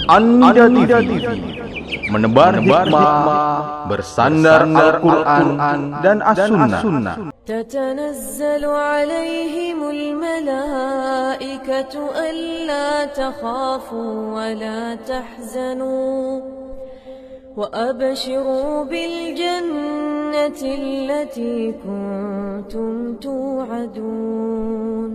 Anda TV menebar hikmah, bersandar Al-Quran dan As-Sunnah. تتنزل عليهم الملائكة ألا تخافوا ولا تحزنوا وأبشروا بالجنة التي كنتم توعدون.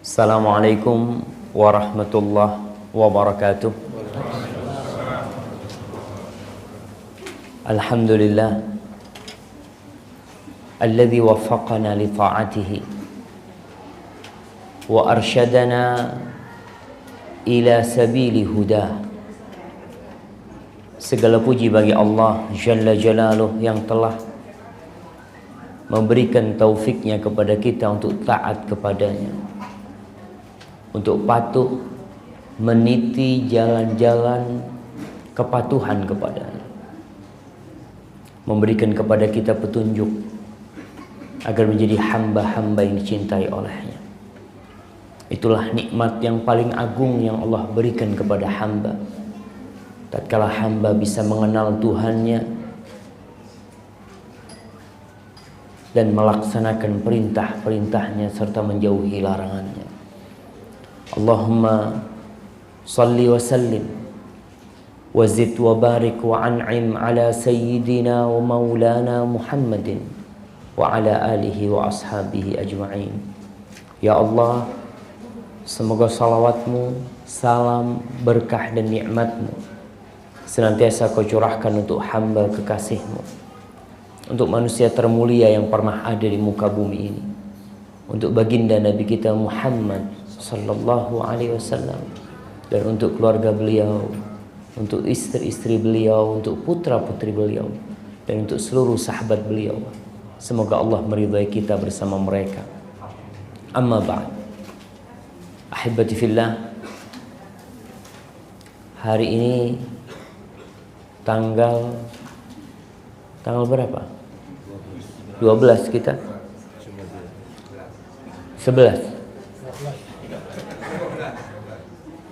Assalamualaikum warahmatullahi wabarakatuh. Alhamdulillah alladzi waffaqana li ta'atihi wa arsyadana ila sabili hudah. Segala puji bagi Allah Jalla Jalaluh yang telah memberikan taufiknya kepada kita untuk taat kepadanya, untuk patuh meniti jalan-jalan kepatuhan kepadanya, memberikan kepada kita petunjuk agar menjadi hamba-hamba yang dicintai olehnya. Itulah nikmat yang paling agung yang Allah berikan kepada hamba. Tatkala hamba bisa mengenal Tuhannya dan melaksanakan perintah-perintahnya serta menjauhi larangannya. Allahumma salli wa sallim wa zid wa barik wa an'im ala sayyidina wa maulana Muhammadin wa ala alihi wa ashabihi ajma'in. Ya Allah, semoga salawatmu, salam, berkah dan nikmatmu senantiasa kau curahkan untuk hamba kekasihmu, untuk manusia termulia yang pernah ada di muka bumi ini, untuk baginda Nabi kita Muhammad sallallahu alaihi wasallam, dan untuk keluarga beliau, untuk istri-istri beliau, untuk putra-putri beliau, dan untuk seluruh sahabat beliau. Semoga Allah meridhai kita bersama mereka. Amma ba'd. Ahibati fillah, hari ini tanggal berapa? 12 kita? 11.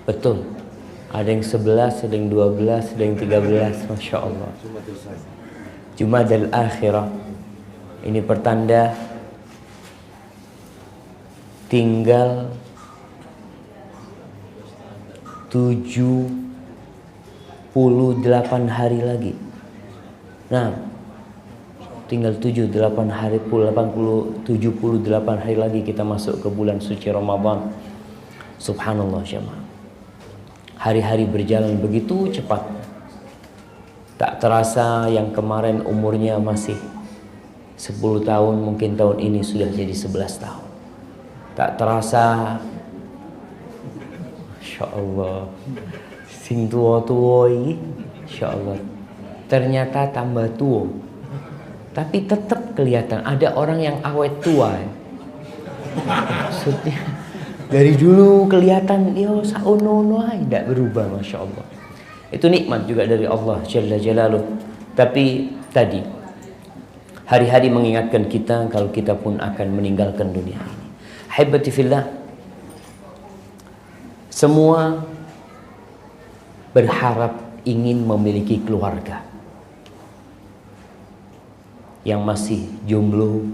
Betul. Ada yang 11, ada yang 12, ada yang 13. Masya Allah. Jumadal Akhirah. Ini pertanda tinggal 78 hari lagi. Nah, tinggal 78 hari, 78 hari lagi kita masuk ke bulan suci Ramadan. Subhanallah jemaah. Hari-hari berjalan begitu cepat. Tak terasa yang kemarin umurnya masih 10 tahun, mungkin tahun ini sudah jadi 11 tahun. Tak terasa, Masya Allah, sing tua-tua ini, Masya Allah, ternyata tambah tua. Tapi tetap kelihatan ada orang yang awet tua. Maksudnya dari dulu kelihatan dia sauno-uno aja, tidak berubah, Masya Allah. Itu nikmat juga dari Allah Jalla Jalaluh. Tapi tadi hari-hari mengingatkan kita kalau kita pun akan meninggalkan dunia ini. Haibati fillah, semua berharap ingin memiliki keluarga. Yang masih jomblo,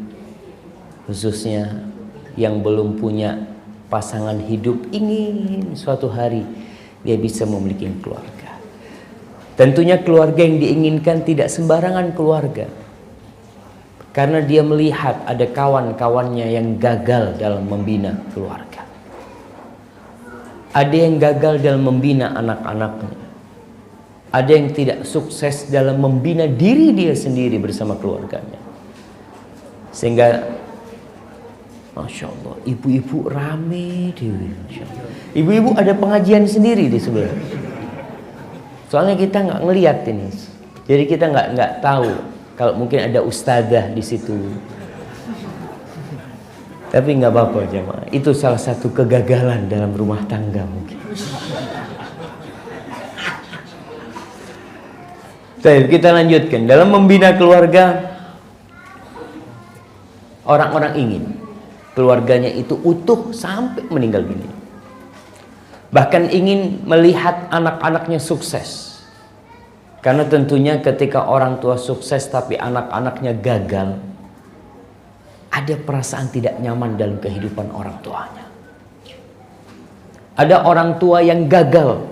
khususnya yang belum punya pasangan hidup, ingin suatu hari dia bisa memiliki keluarga. Tentunya keluarga yang diinginkan tidak sembarangan keluarga, karena dia melihat ada kawan-kawannya yang gagal dalam membina keluarga. Ada yang gagal dalam membina anak-anaknya. Ada yang tidak sukses dalam membina diri dia sendiri bersama keluarganya. Sehingga Masya Allah, ibu-ibu rame dewi. Ibu-ibu ada pengajian sendiri di sebelah. Soalnya kita nggak ngelihat ini, jadi kita nggak tahu kalau mungkin ada ustadzah di situ. Tapi nggak apa-apa jemaah. Itu salah satu kegagalan dalam rumah tangga mungkin. Baik, kita lanjutkan. Dalam membina keluarga, orang-orang ingin keluarganya itu utuh sampai meninggal dunia. Bahkan ingin melihat anak-anaknya sukses. Karena tentunya ketika orang tua sukses tapi anak-anaknya gagal, ada perasaan tidak nyaman dalam kehidupan orang tuanya. Ada orang tua yang gagal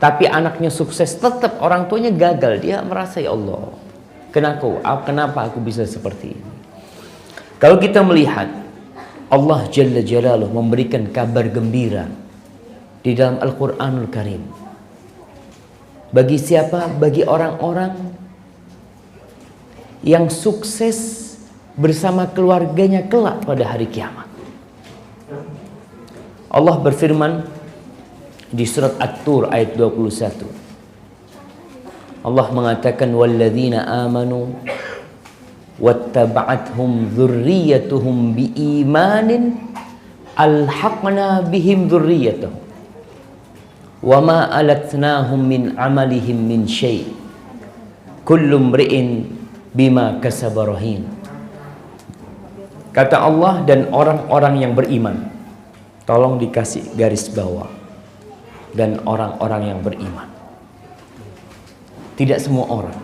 tapi anaknya sukses, tetap orang tuanya gagal. Dia merasa, ya Allah, kenapa aku bisa seperti ini? Kalau kita melihat Allah Jalla Jalaluh memberikan kabar gembira di dalam Al-Quranul Karim, bagi siapa? Bagi orang-orang yang sukses bersama keluarganya kelak pada hari kiamat. Allah berfirman di surat At-Tur ayat 21. Allah mengatakan, walladzina amanu wattaba'athum dzurriyyatuhum biimanin alhaqna bihim dzurriyyatahum wama alatnahum min amalihim min syai' kullu mri'in bima kasaba rahin. Kata Allah, dan orang-orang yang beriman. Tolong dikasih garis bawah. Dan orang-orang yang beriman. Tidak semua orang,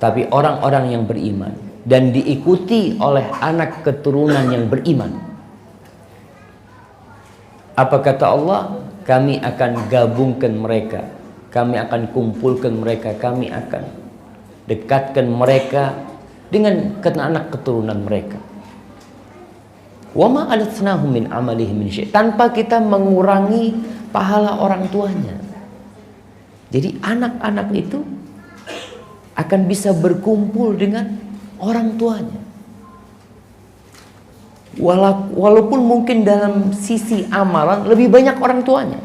tapi orang-orang yang beriman dan diikuti oleh anak keturunan yang beriman. Apa kata Allah? Kami akan gabungkan mereka, kami akan kumpulkan mereka, kami akan dekatkan mereka dengan anak keturunan mereka. Wa ma alatnahum min amalihim min syai', tanpa kita mengurangi pahala orang tuanya. Jadi anak-anak itu akan bisa berkumpul dengan orang tuanya. Walaupun mungkin dalam sisi amalan lebih banyak orang tuanya.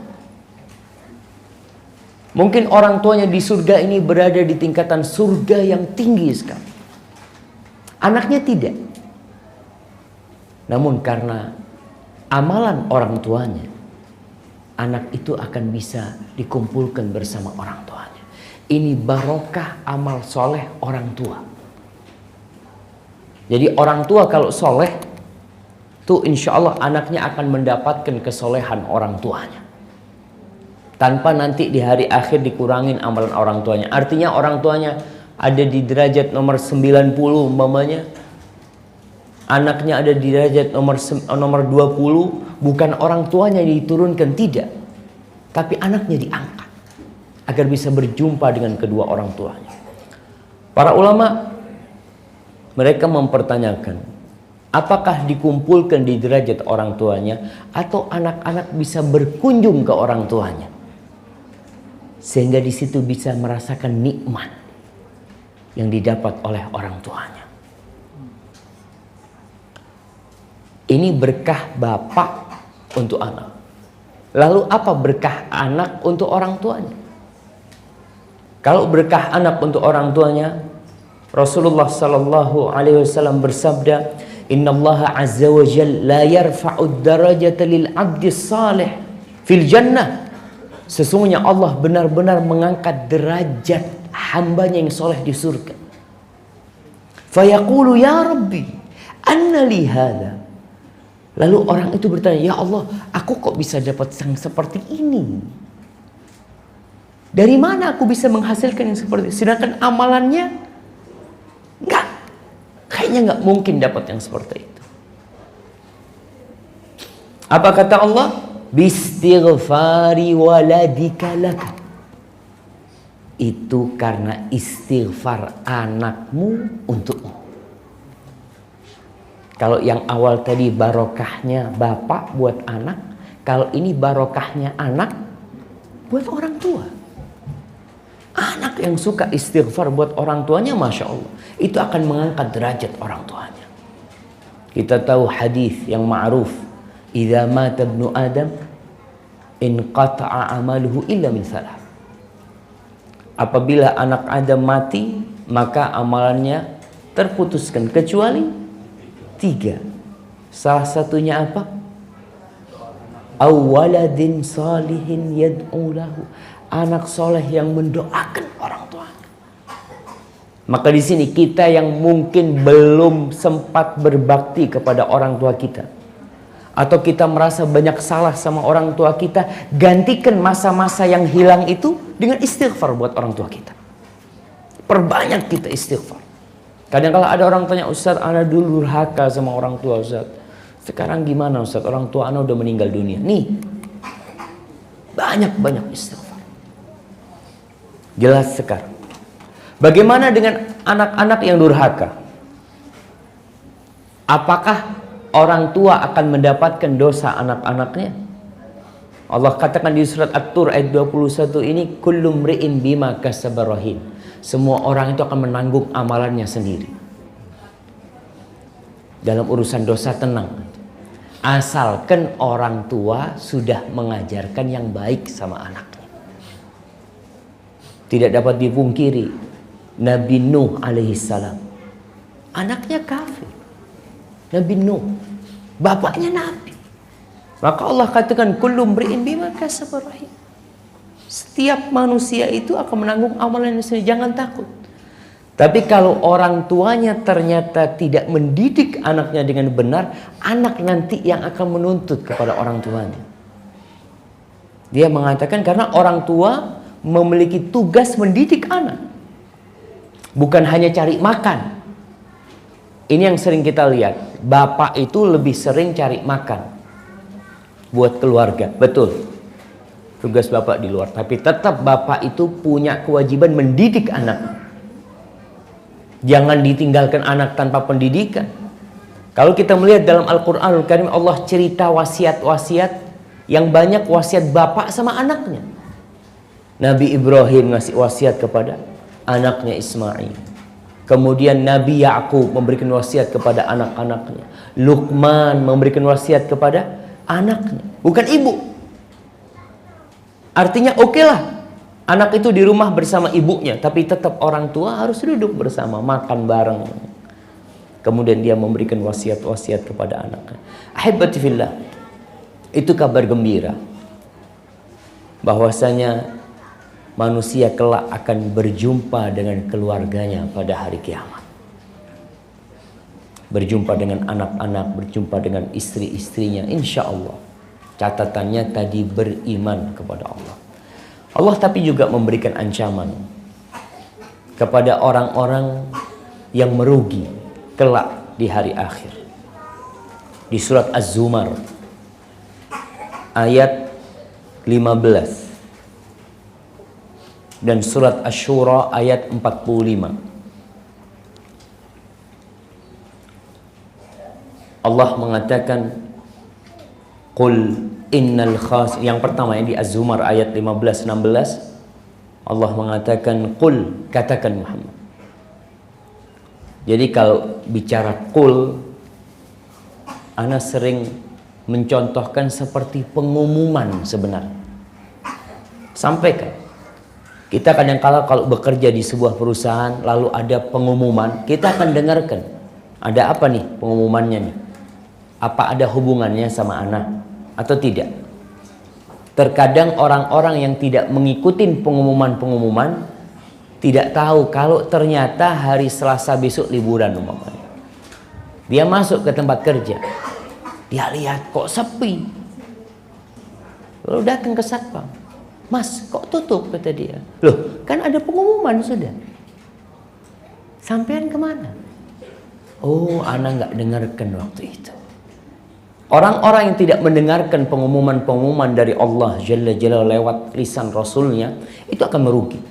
Mungkin orang tuanya di surga ini berada di tingkatan surga yang tinggi sekali. Anaknya tidak. Namun karena amalan orang tuanya, anak itu akan bisa dikumpulkan bersama orang tuanya. Ini barokah amal soleh orang tua. Jadi orang tua kalau soleh, tuh insya Allah anaknya akan mendapatkan kesolehan orang tuanya. Tanpa nanti di hari akhir dikurangin amalan orang tuanya. Artinya orang tuanya ada di derajat nomor 90 umpamanya, anaknya ada di derajat nomor 20, bukan orang tuanya diturunkan, tidak, tapi anaknya diangkat agar bisa berjumpa dengan kedua orang tuanya. Para ulama mereka mempertanyakan, apakah dikumpulkan di derajat orang tuanya atau anak-anak bisa berkunjung ke orang tuanya sehingga di situ bisa merasakan nikmat yang didapat oleh orang tuanya. Ini berkah bapak untuk anak. Lalu apa berkah anak untuk orang tuanya? Kalau berkah anak untuk orang tuanya, Rasulullah sallallahu alaihi wasallam bersabda, "Innallaha azza wa jalla la yarfa'ud darajata lil 'abdi salih fil jannah." Sesungguhnya Allah benar-benar mengangkat derajat hambanya yang soleh di surga. Fayaqulu ya Rabbi, anna li hadha. Lalu orang itu bertanya, ya Allah, aku kok bisa dapat yang seperti ini? Dari mana aku bisa menghasilkan yang seperti ini? Sedangkan amalannya kayaknya nggak mungkin dapat yang seperti itu. Apa kata Allah? Bistighfari waladika laka. Itu karena istighfar anakmu untukmu. Kalau yang awal tadi barokahnya bapak buat anak, kalau ini barokahnya anak buat orang tua. Anak yang suka istighfar buat orang tuanya, Masya Allah, itu akan mengangkat derajat orang tuanya. Kita tahu hadis yang ma'ruf, idza mata ibnu Adam inqata'a amaluhu illa min salah. Apabila anak Adam mati, maka amalannya terputuskan kecuali 3. Salah satunya apa? Awaladin salihin yad'u lahu. Anak soleh yang mendoakan orang tuanya. Maka di sini kita yang mungkin belum sempat berbakti kepada orang tua kita, atau kita merasa banyak salah sama orang tua kita, gantikan masa-masa yang hilang itu dengan istighfar buat orang tua kita. Perbanyak kita istighfar. Kadang kalau ada orang tanya, Ustaz, ana dulu durhaka sama orang tua Ustaz. Sekarang gimana Ustaz? Orang tua ana udah meninggal dunia. Nih, banyak-banyak istighfar. Jelas sekarang. Bagaimana dengan anak-anak yang durhaka? Apakah orang tua akan mendapatkan dosa anak-anaknya? Allah katakan di surat At-Tur ayat 21 ini, kullu mri'in bima kasaba rahin. Semua orang itu akan menanggung amalannya sendiri. Dalam urusan dosa tenang. Asalkan orang tua sudah mengajarkan yang baik sama anaknya. Tidak dapat dipungkiri, Nabi Nuh alaihissalam, anaknya kafir. Nabi Nuh, bapaknya Nabi. Maka Allah katakan, kullu mri'in bima kasaba rahin. Setiap manusia itu akan menanggung amalannya sendiri, jangan takut. Tapi kalau orang tuanya ternyata tidak mendidik anaknya dengan benar, anak nanti yang akan menuntut kepada orang tuanya. Dia mengatakan karena orang tua memiliki tugas mendidik anak, bukan hanya cari makan. Ini yang sering kita lihat, bapak itu lebih sering cari makan buat keluarga, betul. Tugas bapak di luar, tapi tetap bapak itu punya kewajiban mendidik anak. Jangan ditinggalkan anak tanpa pendidikan. Kalau kita melihat dalam Al-Quranul Karim, Allah cerita wasiat-wasiat yang banyak, wasiat bapak sama anaknya. Nabi Ibrahim ngasih wasiat kepada anaknya Ismail. Kemudian Nabi Yakub memberikan wasiat kepada anak-anaknya. Luqman memberikan wasiat kepada anaknya, bukan ibu. Artinya okelah anak itu di rumah bersama ibunya, tapi tetap orang tua harus duduk bersama, makan bareng. Kemudian dia memberikan wasiat-wasiat kepada anaknya. Ahibati fillah, itu kabar gembira bahwasanya manusia kelak akan berjumpa dengan keluarganya pada hari kiamat. Berjumpa dengan anak-anak, berjumpa dengan istri-istrinya, insya Allah. Catatannya tadi beriman kepada Allah. Allah tapi juga memberikan ancaman kepada orang-orang yang merugi kelak di hari akhir. Di surat Az-Zumar ayat 15 dan surat Asy-Syura ayat 45. Allah mengatakan, Qul innal khas, yang pertama yang di Az-Zumar ayat 15-16, Allah mengatakan qul, katakan Muhammad. Jadi kalau bicara qul, ana sering mencontohkan seperti pengumuman sebenarnya. Sampaikan. Kita kadang-kala kalau bekerja di sebuah perusahaan lalu ada pengumuman, kita akan dengarkan. Ada apa nih pengumumannya nih? Apa ada hubungannya sama anak atau tidak? Terkadang orang-orang yang tidak mengikuti pengumuman-pengumuman tidak tahu kalau ternyata hari Selasa besok liburan umpamanya. Dia masuk ke tempat kerja, dia lihat kok sepi. Lalu datang ke satpam, Mas kok tutup, kata dia. Loh kan ada pengumuman sudah. Sampean kemana? Oh ana nggak dengarkan waktu itu. Orang-orang yang tidak mendengarkan pengumuman-pengumuman dari Allah Jalla Jalla lewat lisan Rasulnya, itu akan merugi.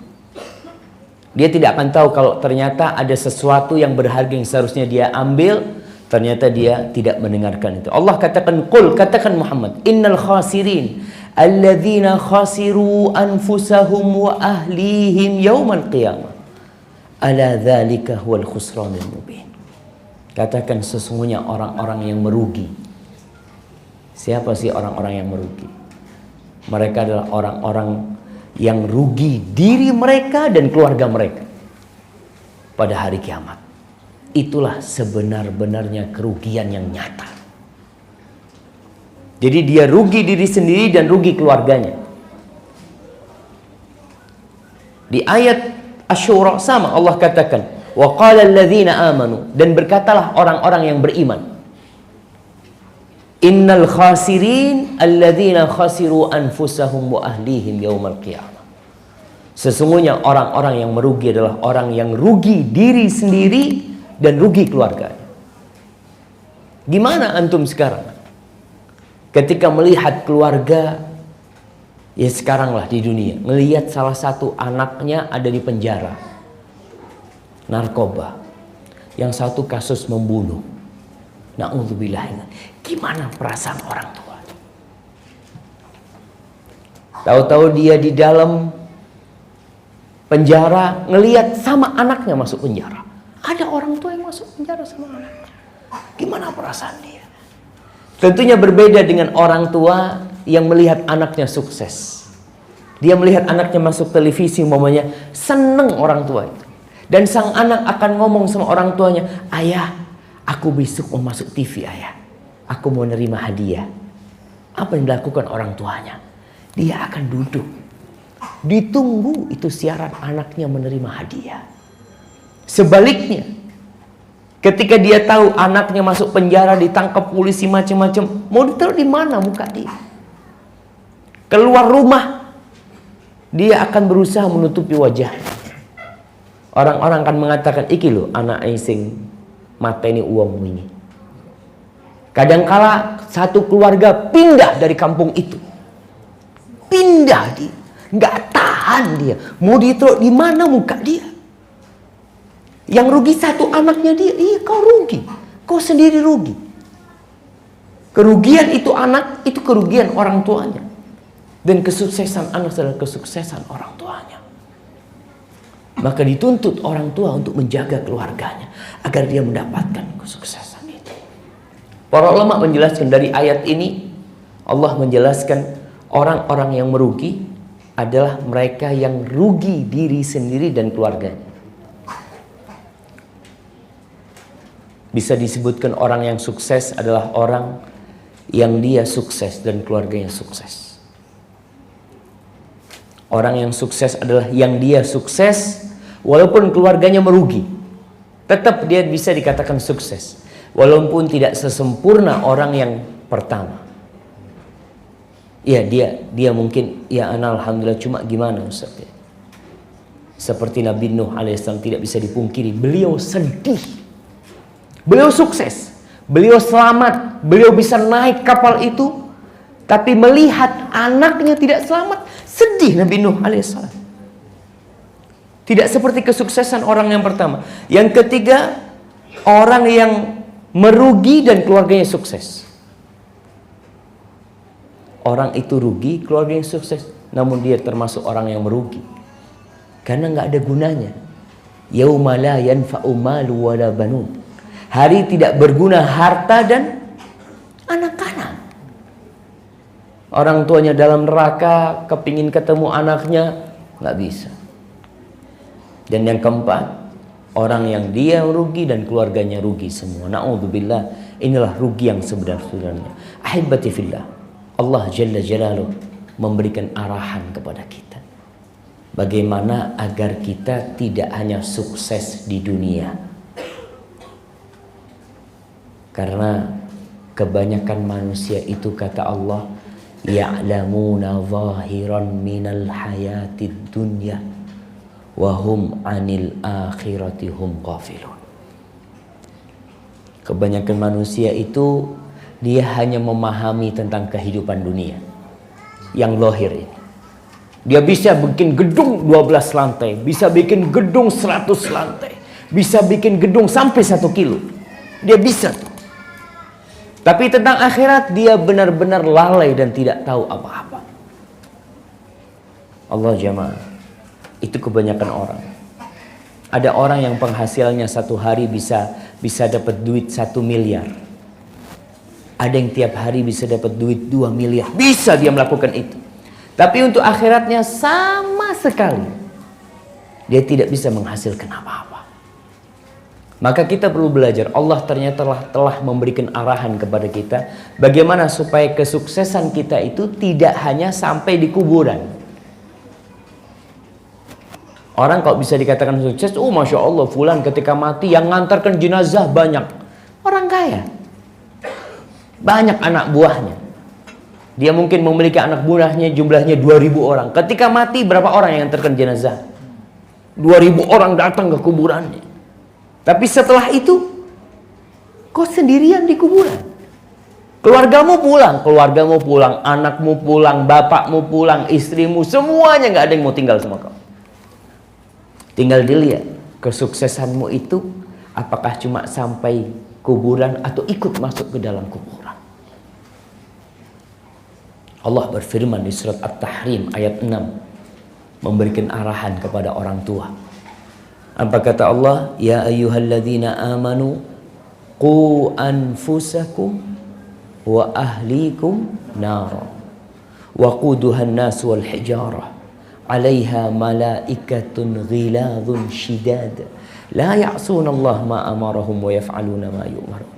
Dia tidak akan tahu kalau ternyata ada sesuatu yang berharga yang seharusnya dia ambil, ternyata dia tidak mendengarkan itu. Allah katakan, Qul, katakan Muhammad, innal khasirin alladzina khasiru anfusahum wa ahlihim yaumal qiyamah. Ala dzalika huwal khusranul mubin. Katakan sesungguhnya orang-orang yang merugi. Siapa sih orang-orang yang merugi? Mereka adalah orang-orang yang rugi diri mereka dan keluarga mereka pada hari kiamat. Itulah sebenar-benarnya kerugian yang nyata. Jadi dia rugi diri sendiri dan rugi keluarganya. Di ayat Asy-Syura sama Allah katakan, Wa qala alladzina amanu, dan berkatalah orang-orang yang beriman, innal khasirin alladzina khasiru anfusahum wa ahlihim yaumal qiyamah. Sesungguhnya orang-orang yang merugi adalah orang yang rugi diri sendiri dan rugi keluarganya. Gimana antum sekarang ketika melihat keluarga, ya sekaranglah di dunia, melihat salah satu anaknya ada di penjara narkoba, yang satu kasus membunuh, na'udzubillah, gimana perasaan orang tua? Tahu-tahu dia di dalam penjara, ngelihat sama anaknya masuk penjara. Ada orang tua yang masuk penjara sama anaknya. Gimana perasaan dia? Tentunya berbeda dengan orang tua yang melihat anaknya sukses. Dia melihat anaknya masuk televisi, umpamanya, seneng orang tua itu. Dan sang anak akan ngomong sama orang tuanya, ayah, aku besok mau masuk TV ayah. Aku mau nerima hadiah. Apa yang dilakukan orang tuanya? Dia akan duduk. Ditunggu itu siaran anaknya menerima hadiah. Sebaliknya, ketika dia tahu anaknya masuk penjara, ditangkap polisi macam-macam, mau ditaruh di mana muka dia? Keluar rumah, dia akan berusaha menutupi wajahnya. Orang-orang akan mengatakan, iki loh anak sing mateni uangmu ini. Kadangkala satu keluarga pindah dari kampung itu. Pindah dia, nggak tahan dia. Mau ditaruh di mana muka dia? Yang rugi satu anaknya dia. Iya, kau rugi, kau sendiri rugi. Kerugian itu anak, itu kerugian orang tuanya. Dan kesuksesan anak adalah kesuksesan orang tuanya. Maka dituntut orang tua untuk menjaga keluarganya agar dia mendapatkan kesuksesan itu. Para ulama menjelaskan dari ayat ini, Allah menjelaskan orang-orang yang merugi adalah mereka yang rugi diri sendiri dan keluarganya. Bisa disebutkan orang yang sukses adalah orang yang dia sukses dan keluarganya sukses. Orang yang sukses adalah yang dia sukses walaupun keluarganya merugi. Tetap dia bisa dikatakan sukses walaupun tidak sesempurna orang yang pertama. Ya, dia mungkin, ya ana alhamdulillah, cuma gimana Ustaz? Seperti Nabi Nuh alaihissalam, tidak bisa dipungkiri, beliau sedih. Beliau sukses, beliau selamat, beliau bisa naik kapal itu, tapi melihat anaknya tidak selamat, sedih Nabi Nuh alaihissalam. Tidak seperti kesuksesan orang yang pertama. Yang ketiga, orang yang merugi dan keluarganya sukses. Orang itu rugi, keluarganya sukses, namun dia termasuk orang yang merugi karena nggak ada gunanya. Yauma la yanfa'u malu wala banun. Hari tidak berguna harta dan anak-anak. Orang tuanya dalam neraka, kepingin ketemu anaknya, nggak bisa. Dan yang keempat, orang yang dia rugi dan keluarganya rugi semua. Na'udzubillah, inilah rugi yang sebenar-benarnya. Ahibati fillah, Allah Jalla Jalaluh memberikan arahan kepada kita. Bagaimana agar kita tidak hanya sukses di dunia. Karena kebanyakan manusia itu, kata Allah, ya'lamuna zahiran minal hayatid dunya wahum anil akhirati hum ghafilun. Kebanyakan manusia itu dia hanya memahami tentang kehidupan dunia yang zahir ini. Dia bisa bikin gedung 12 lantai, bisa bikin gedung 100 lantai, bisa bikin gedung sampai 1 kilo. Dia bisa tuh. Tapi tentang akhirat dia benar-benar lalai dan tidak tahu apa-apa. Allah jamaah, itu kebanyakan orang. Ada orang yang penghasilannya satu hari bisa dapat duit 1 miliar. Ada yang tiap hari bisa dapat duit 2 miliar. Bisa dia melakukan itu. Tapi untuk akhiratnya sama sekali dia tidak bisa menghasilkan apa-apa. Maka kita perlu belajar. Allah ternyata telah memberikan arahan kepada kita bagaimana supaya kesuksesan kita itu tidak hanya sampai di kuburan. Orang kalau bisa dikatakan sukses, oh Masya Allah, fulan ketika mati yang ngantarkan jenazah banyak. Orang kaya. Banyak anak buahnya. Dia mungkin memiliki anak buahnya jumlahnya 2000 orang. Ketika mati berapa orang yang ngantarkan jenazah? 2000 orang datang ke kuburannya. Tapi setelah itu, kau sendirian di kuburan. Keluargamu pulang, anakmu pulang, bapakmu pulang, istrimu, semuanya nggak ada yang mau tinggal sama kau. Tinggal dilihat kesuksesanmu itu apakah cuma sampai kuburan atau ikut masuk ke dalam kuburan. Allah berfirman di surat At-Tahrim ayat 6 memberikan arahan kepada orang tua. Apa kata Allah? Ya ayyuhalladzina amanu qu anfusakum wa ahlikum nara waquduhan nas wal hijarah 'alaiha malaikatun ghiladun shidad la ya'sunallaha ma amarahum wa yaf'aluna ma yu'marun.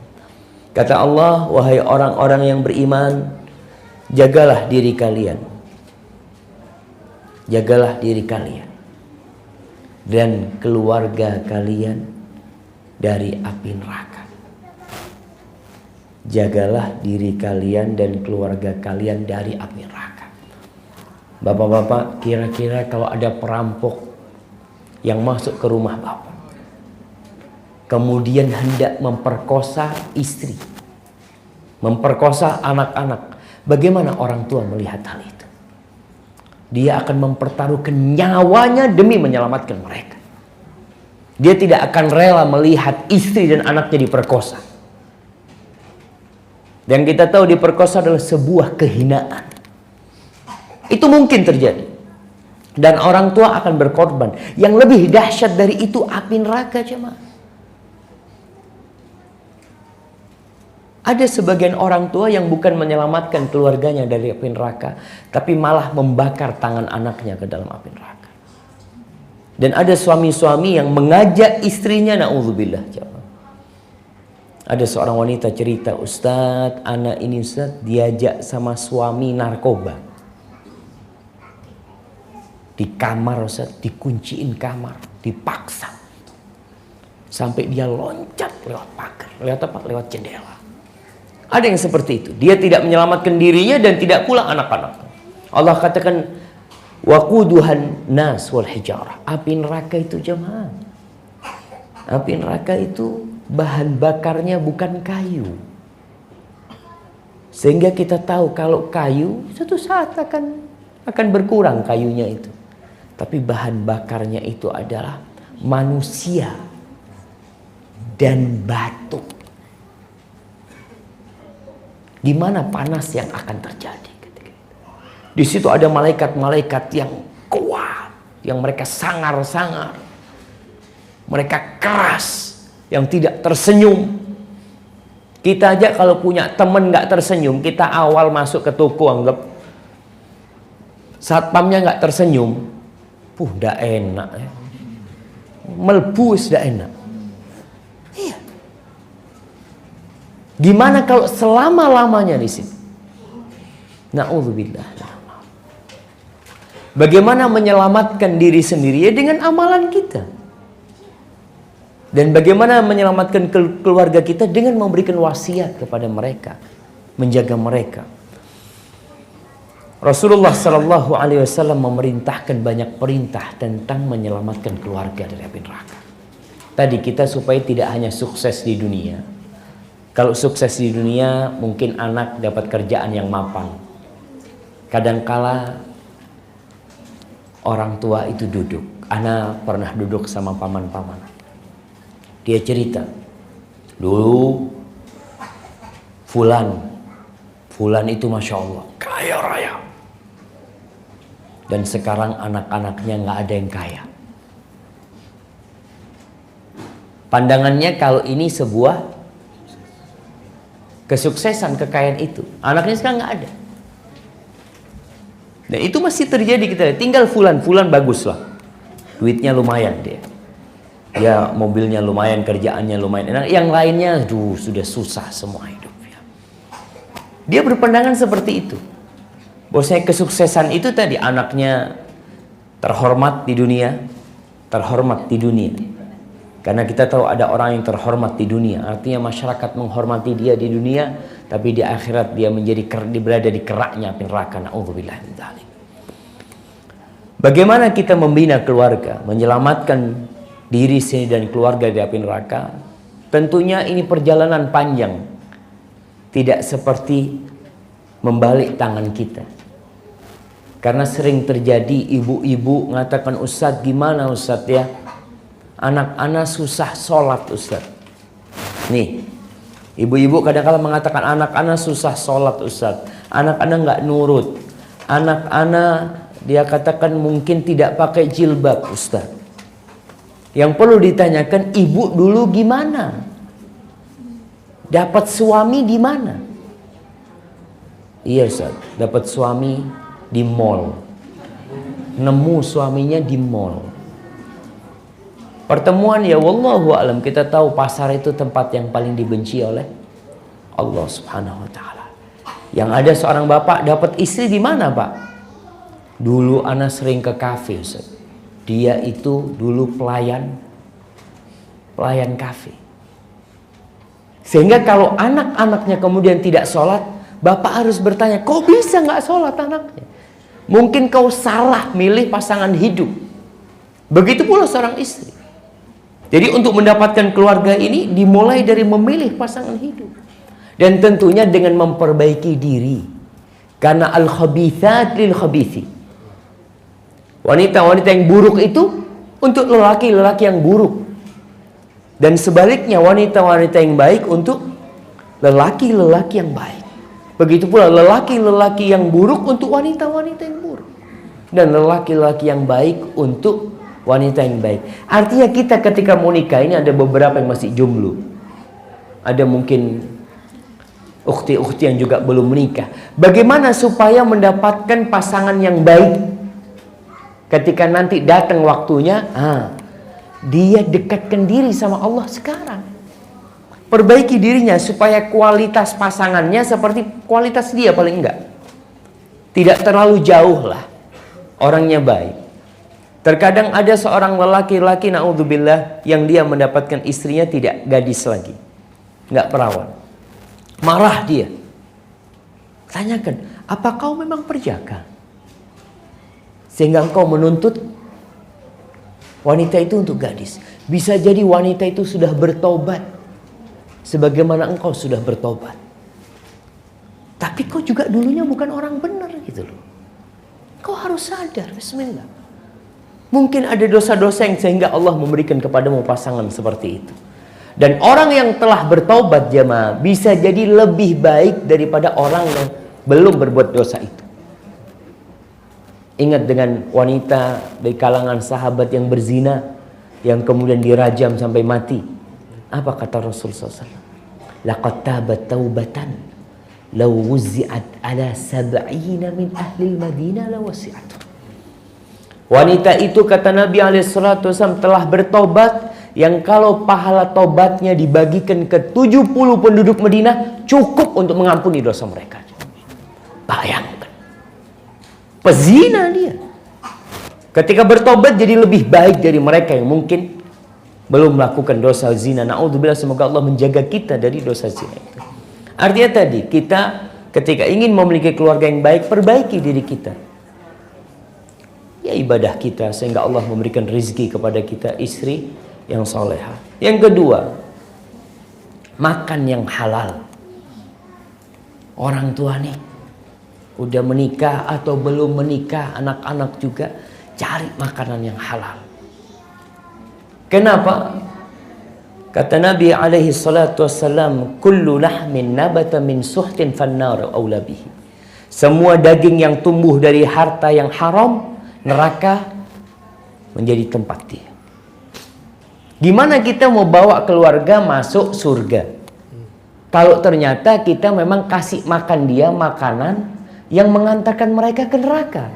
Kata Allah, wahai orang-orang yang beriman, jagalah diri kalian. Jagalah diri kalian dan keluarga kalian dari api neraka. Jagalah diri kalian dan keluarga kalian dari api neraka. Bapak-bapak, kira-kira kalau ada perampok yang masuk ke rumah bapak, kemudian hendak memperkosa istri, memperkosa anak-anak, bagaimana orang tua melihat hal itu? Dia akan mempertaruhkan nyawanya demi menyelamatkan mereka. Dia tidak akan rela melihat istri dan anaknya diperkosa. Dan kita tahu diperkosa adalah sebuah kehinaan. Itu mungkin terjadi. Dan orang tua akan berkorban. Yang lebih dahsyat dari itu api neraka, jemaah. Ada sebagian orang tua yang bukan menyelamatkan keluarganya dari api neraka, tapi malah membakar tangan anaknya ke dalam api neraka. Dan ada suami-suami yang mengajak istrinya, na'udzubillah, jemaah. Ada seorang wanita cerita, Ustadz, anak ini Ustadz diajak sama suami narkoba. Di kamar Ustadz, dikunciin kamar, dipaksa. Sampai dia loncat lewat pagar, lewat apa? Lewat jendela. Ada yang seperti itu. Dia tidak menyelamatkan dirinya dan tidak pula anak-anak. Allah katakan, waquduhan nas wal hijarah. Api neraka itu, jemaah. Api neraka itu bahan bakarnya bukan kayu. Sehingga kita tahu kalau kayu suatu saat akan berkurang kayunya itu. Tapi bahan bakarnya itu adalah manusia dan batu. Gimana panas yang akan terjadi ketika itu? Di situ ada malaikat-malaikat yang kuat, yang mereka sangar-sangar. Mereka keras, yang tidak tersenyum. Kita aja kalau punya temen nggak tersenyum, kita awal masuk ke toko anggap satpamnya nggak tersenyum, nggak enak ya. Melbu sudah enak. Iya. Gimana kalau selama-lamanya di sini? Na'udzubillah. Bagaimana menyelamatkan diri sendiri? Ya dengan amalan kita. Dan bagaimana menyelamatkan keluarga kita? Dengan memberikan wasiat kepada mereka, menjaga mereka. Rasulullah Shallallahu Alaihi Wasallam memerintahkan banyak perintah tentang menyelamatkan keluarga dari api neraka. Tadi kita supaya tidak hanya sukses di dunia. Kalau sukses di dunia, mungkin anak dapat kerjaan yang mapan. Kadangkala orang tua itu duduk. Ana pernah duduk sama paman-paman. Dia cerita, dulu Fulan itu Masya Allah kaya raya. Dan sekarang anak-anaknya nggak ada yang kaya. Pandangannya kalau ini sebuah kesuksesan, kekayaan itu. Anaknya sekarang nggak ada. Dan itu masih terjadi kita. Tinggal Fulan bagus lah. Duitnya lumayan dia. Ya mobilnya lumayan, kerjaannya lumayan enak. Yang lainnya, sudah susah semua hidupnya. Dia berpandangan seperti itu. Bahwasanya kesuksesan itu tadi anaknya terhormat di dunia, terhormat di dunia. Karena kita tahu ada orang yang terhormat di dunia, artinya masyarakat menghormati dia di dunia, tapi di akhirat dia berada di keraknya api neraka. Na'udzubillah min dzalik. Bagaimana kita membina keluarga, menyelamatkan diri sendiri dan keluarga dari api neraka? Tentunya ini perjalanan panjang, tidak seperti membalik tangan kita. Karena sering terjadi ibu-ibu mengatakan, Ustadz gimana Ustadz ya, anak-anak susah sholat Ustadz. Nih, ibu-ibu kadang-kadang mengatakan anak-anak susah sholat Ustadz, anak-anak nggak nurut, anak-anak dia katakan mungkin tidak pakai jilbab Ustadz. Yang perlu ditanyakan, ibu dulu gimana? Dapat suami di mana? Iya Ustadz, dapat suami di mall. Nemu suaminya di mall. Pertemuan ya wallahu alam, kita tahu pasar itu tempat yang paling dibenci oleh Allah Subhanahu wa taala. Yang ada seorang bapak dapat istri di mana, Pak? Dulu anak sering ke kafe, Ustaz. Dia itu dulu pelayan kafe. Sehingga kalau anak-anaknya kemudian tidak sholat, bapak harus bertanya, kok bisa nggak sholat anaknya? Mungkin kau salah milih pasangan hidup. Begitu pula seorang istri. Jadi untuk mendapatkan keluarga ini dimulai dari memilih pasangan hidup. Dan tentunya dengan memperbaiki diri. Karena al-khabithat lil khabithi. Wanita-wanita yang buruk itu untuk lelaki-lelaki yang buruk. Dan sebaliknya wanita-wanita yang baik untuk lelaki-lelaki yang baik. Begitu pula lelaki-lelaki yang buruk untuk wanita-wanita yang buruk. Dan lelaki-lelaki yang baik untuk wanita yang baik. Artinya kita ketika mau nikah ini ada beberapa yang masih jomblo. Ada mungkin ukhti-ukhti yang juga belum menikah. Bagaimana supaya mendapatkan pasangan yang baik? Ketika nanti datang waktunya, dia dekatkan diri sama Allah sekarang. Perbaiki dirinya supaya kualitas pasangannya seperti kualitas dia paling enggak. Tidak terlalu jauh lah. Orangnya baik. Terkadang ada seorang lelaki-lelaki na'udzubillah yang dia mendapatkan istrinya tidak gadis lagi. Enggak perawan. Marah dia. Tanyakan, apa kau memang perjaka? Sehingga engkau menuntut wanita itu untuk gadis. Bisa jadi wanita itu sudah bertobat. Sebagaimana engkau sudah bertobat. Tapi kau juga dulunya bukan orang benar gitu loh. Kau harus sadar, bismillah. Mungkin ada dosa-dosa yang sehingga Allah memberikan kepadamu pasangan seperti itu. Dan orang yang telah bertobat jemaah bisa jadi lebih baik daripada orang yang belum berbuat dosa itu. Ingat dengan wanita dari kalangan sahabat yang berzina, yang kemudian dirajam sampai mati. Apa kata Rasul SAW? Laqad tabat taubatan law wuzzi'at ala sab'ina min ahli al-Madinah lawasi'at. Wanita itu kata Nabi SAW telah bertobat yang kalau pahala tobatnya dibagikan ke 70 penduduk Madinah cukup untuk mengampuni dosa mereka. Bayangkan. Pezina dia. Ketika bertobat jadi lebih baik dari mereka yang mungkin belum melakukan dosa zina. Na'udzubillah, semoga Allah menjaga kita dari dosa zina itu. Artinya tadi, kita ketika ingin memiliki keluarga yang baik, perbaiki diri kita. Ya ibadah kita, sehingga Allah memberikan rezeki kepada kita istri yang solehah. Yang kedua, makan yang halal. Orang tua nih, udah menikah atau belum menikah, anak-anak juga, cari makanan yang halal. Kenapa? Kata Nabi alaihi salatu wassalam, kullu lahmin nabata min suhtin fannar aula bihi. Semua daging yang tumbuh dari harta yang haram, neraka menjadi tempat dia. Gimana kita mau bawa keluarga masuk surga? Kalau ternyata kita memang kasih makan dia makanan yang mengantarkan mereka ke neraka.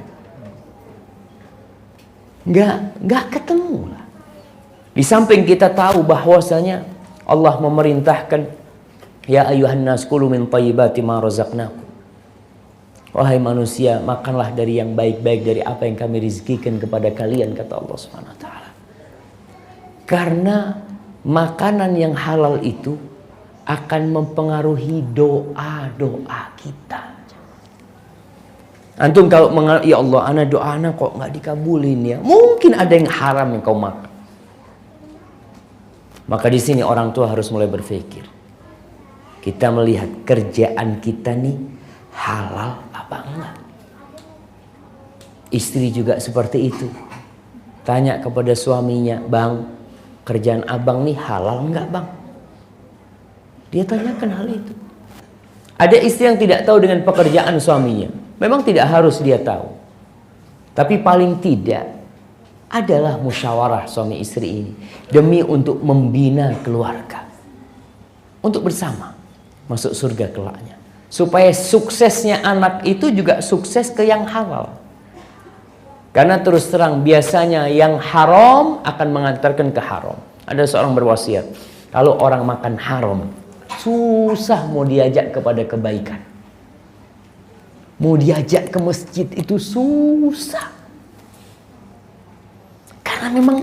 Nggak ketemu lah. Di samping kita tahu bahwasanya Allah memerintahkan, ya ayuhan nas kulu min thayyibati ma razaqnakum. Wahai manusia, makanlah dari yang baik-baik dari apa yang kami rezekikan kepada kalian, kata Allah Subhanahu wa taala. Karena makanan yang halal itu akan mempengaruhi doa-doa kita. Antum kalau ya Allah, ana doa ana kok nggak dikabulin ya. Mungkin ada yang haram yang kau makan. Maka di sini orang tua harus mulai berpikir. Kita melihat kerjaan kita nih halal apa enggak. Istri juga seperti itu. Tanya kepada suaminya, "Bang, kerjaan abang nih halal enggak, Bang?" Dia tanyakan hal itu. Ada istri yang tidak tahu dengan pekerjaan suaminya. Memang tidak harus dia tahu. Tapi paling tidak adalah musyawarah suami istri ini demi untuk membina keluarga. Untuk bersama masuk surga kelaknya. Supaya suksesnya anak itu juga sukses ke yang halal. Karena terus terang biasanya yang haram akan mengantarkan ke haram. Ada seorang berwasiat, kalau orang makan haram, susah mau diajak kepada kebaikan. Mau diajak ke masjid itu susah. Karena memang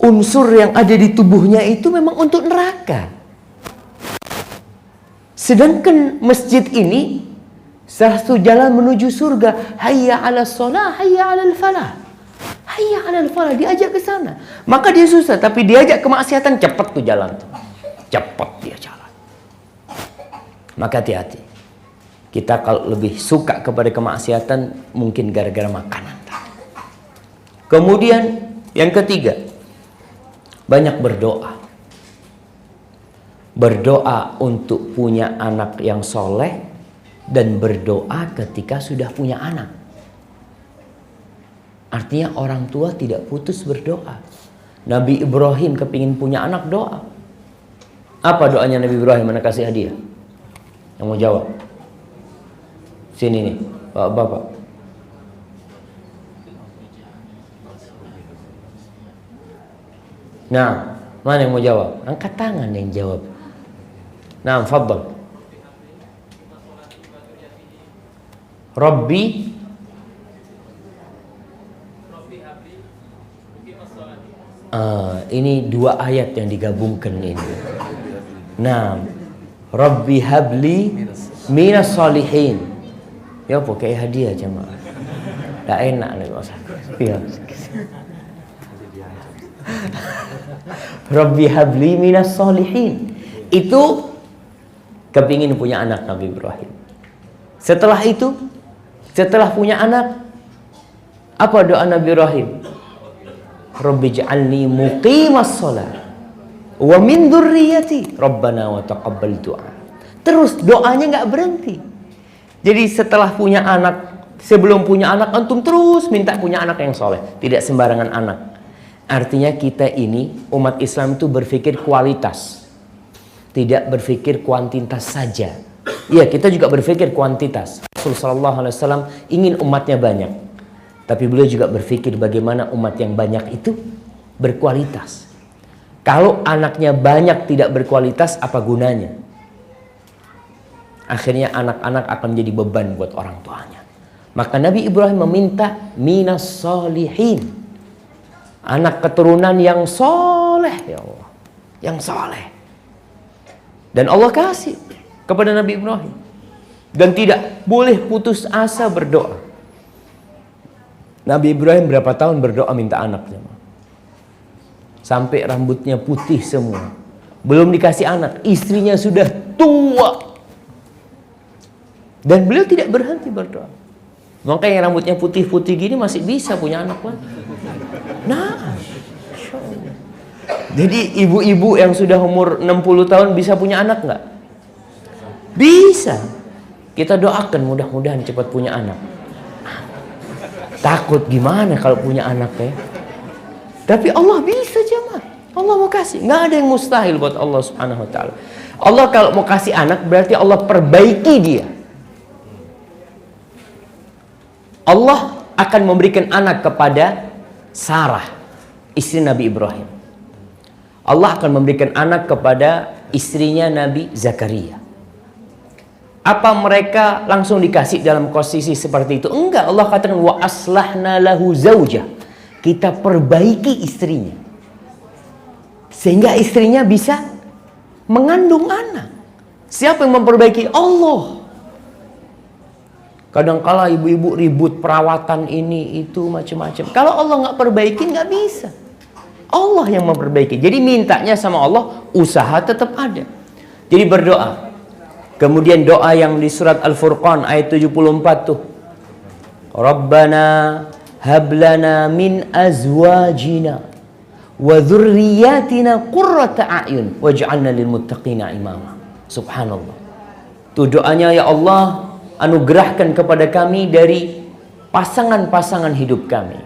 unsur yang ada di tubuhnya itu memang untuk neraka. Sedangkan masjid ini salah satu jalan menuju surga. Hayya 'alas shalah, hayya 'alal falah. Hayya 'alal falah, diajak ke sana. Maka dia susah, tapi diajak kemaksiatan cepat tuh jalan tuh. Cepat dia jalan. Maka hati-hati. Kita kalau lebih suka kepada kemaksiatan mungkin gara-gara makanan. Kemudian yang ketiga, banyak berdoa. Berdoa untuk punya anak yang soleh dan berdoa ketika sudah punya anak. Artinya orang tua tidak putus berdoa. Nabi Ibrahim kepingin punya anak, doa. Apa doanya Nabi Ibrahim? Mana kasih hadiah? Yang mau jawab? Sini nih, bapak-bapak. Nah, mana yang mau jawab? Angkat tangan yang jawab. Nah, fadhal. Rabbi ini dua ayat yang digabungkan ini. Nah, Rabbi habli minas salihin. Ya pakai hadiah jemaah. Dah enak nih Mas. Ya. Rabbi habli minas salihin. Itu kepingin punya anak Nabi Ibrahim. Setelah itu, setelah punya anak, apa doa Nabi Ibrahim? Rabbi ja'alni muqimas shalah wa min dzurriyyati rabbana wa taqabbal du'a. Terus doanya nggak berhenti. Jadi setelah punya anak, sebelum punya anak antum terus minta punya anak yang soleh, tidak sembarangan anak. Artinya kita ini umat Islam itu berpikir kualitas, tidak berpikir kuantitas saja. Ya, kita juga berpikir kuantitas. Rasulullah SAW ingin umatnya banyak, tapi beliau juga berpikir bagaimana umat yang banyak itu berkualitas. Kalau anaknya banyak tidak berkualitas, apa gunanya? Akhirnya anak-anak akan menjadi beban buat orang tuanya. Maka Nabi Ibrahim meminta minas solihin, anak keturunan yang soleh, ya Allah, yang soleh. Dan Allah kasih kepada Nabi Ibrahim. Dan tidak boleh putus asa berdoa. Nabi Ibrahim berapa tahun berdoa minta anaknya? Sampai rambutnya putih semua. Belum dikasih anak, istrinya sudah tua. Dan beliau tidak berhenti berdoa. Makanya yang rambutnya putih-putih gini masih bisa punya anak lagi. Nah, jadi ibu-ibu yang sudah umur 60 tahun bisa punya anak nggak? Bisa. Kita doakan mudah-mudahan cepat punya anak. Takut gimana kalau punya anak ya? Tapi Allah bisa jemaah. Allah mau kasih. Nggak ada yang mustahil buat Allah Subhanahu Wa Taala. Allah kalau mau kasih anak berarti Allah perbaiki dia. Allah akan memberikan anak kepada Sarah, istri Nabi Ibrahim. Allah akan memberikan anak kepada istrinya Nabi Zakaria. Apa mereka langsung dikasih dalam posisi seperti itu? Enggak, Allah katakan wa aslahna lahu zaujah. Kita perbaiki istrinya. Sehingga istrinya bisa mengandung anak. Siapa yang memperbaiki? Allah. Kadang-kala ibu-ibu ribut perawatan ini itu macam-macam. Kalau Allah nggak perbaikin nggak bisa. Allah yang memperbaiki. Jadi mintanya sama Allah, usaha tetap ada. Jadi berdoa. Kemudian doa yang di surat Al-Furqan ayat 74 tuh. Rabbana hablana min azwajina wa dzurriyyatina qurrata a'yun waj'alna lil muttaqina imama. Subhanallah. Tuh doanya, ya Allah, anugerahkan kepada kami dari pasangan-pasangan hidup kami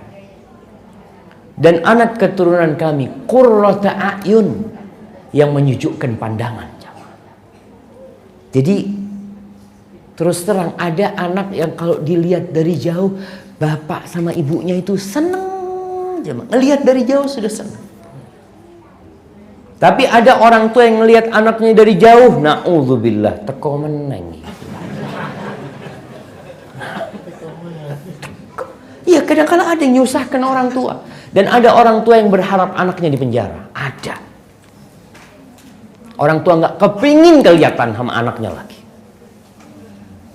dan anak keturunan kami qurrata a'yun, yang menyejukkan pandangan. Jadi terus terang, ada anak yang kalau dilihat dari jauh, bapak sama ibunya itu seneng, ngelihat dari jauh sudah seneng. Tapi ada orang tua yang ngelihat anaknya dari jauh, na'udzubillah, teko meneng. Iya, kadang-kadang ada yang nyusahkan orang tua. Dan ada orang tua yang berharap anaknya di penjara. Ada. Orang tua nggak kepingin kelihatan sama anaknya lagi.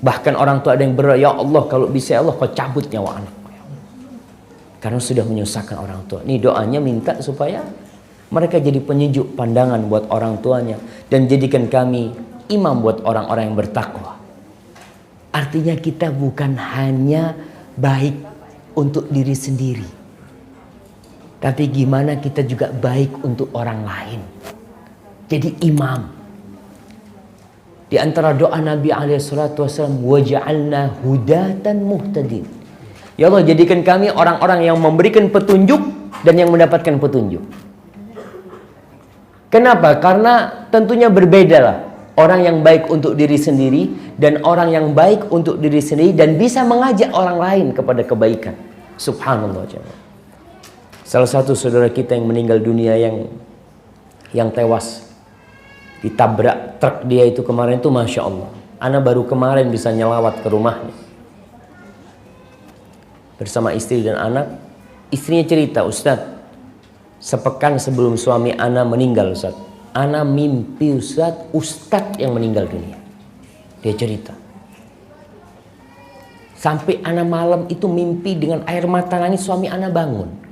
Bahkan orang tua ada yang berdoa, ya Allah, kalau bisa ya Allah kau cabut nyawa anak. Karena sudah menyusahkan orang tua. Ini doanya minta supaya mereka jadi penyejuk pandangan buat orang tuanya. Dan jadikan kami imam buat orang-orang yang bertakwa. Artinya kita bukan hanya baik untuk diri sendiri. Tapi gimana kita juga baik untuk orang lain. Jadi imam. Di antara doa Nabi SAW, waj'alna hudatan muhtadin. Ya Allah, jadikan kami orang-orang yang memberikan petunjuk dan yang mendapatkan petunjuk. Kenapa? Karena tentunya berbeda lah. Orang yang baik untuk diri sendiri dan orang yang baik untuk diri sendiri dan bisa mengajak orang lain kepada kebaikan. Subhanallah. Salah satu saudara kita yang meninggal dunia yang tewas ditabrak truk dia itu kemarin itu, Masya Allah. Ana baru kemarin bisa nyelawat ke rumahnya bersama istri dan anak. Istrinya cerita, Ustadz, sepekan sebelum suami Ana meninggal, Ustadz, Ana mimpi Ustadz yang meninggal dunia. Dia cerita, sampai Ana malam itu mimpi dengan air mata nangis. Suami Ana bangun.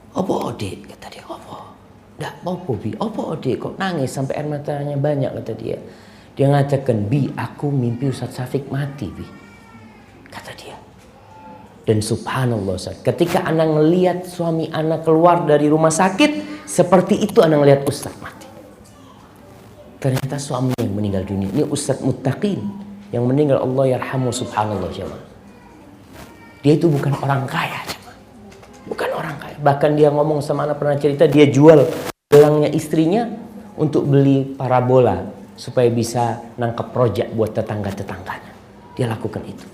Apa Ode? Kata dia, apa? Dak apa Bi? Apa Ode kok nangis sampai air matanya banyak, kata dia. Dia ngatakan, Bi, aku mimpi Ustadz Syafiq mati, Bi. Kata dia. Dan subhanallah, Ustadz, ketika Ana ngelihat suami Ana keluar dari rumah sakit, seperti itu Ana ngelihat Ustadz mati. Ternyata suami yang meninggal dunia. Ini Ustadz Muttaqin yang meninggal, Allah yarhamu, subhanallah jemaah. Dia itu bukan orang kaya, jemaah. Bukan orang kaya. Bahkan dia ngomong sama anak, pernah cerita, dia jual gelangnya istrinya untuk beli parabola supaya bisa nangkep projek buat tetangga-tetangganya. Dia lakukan itu.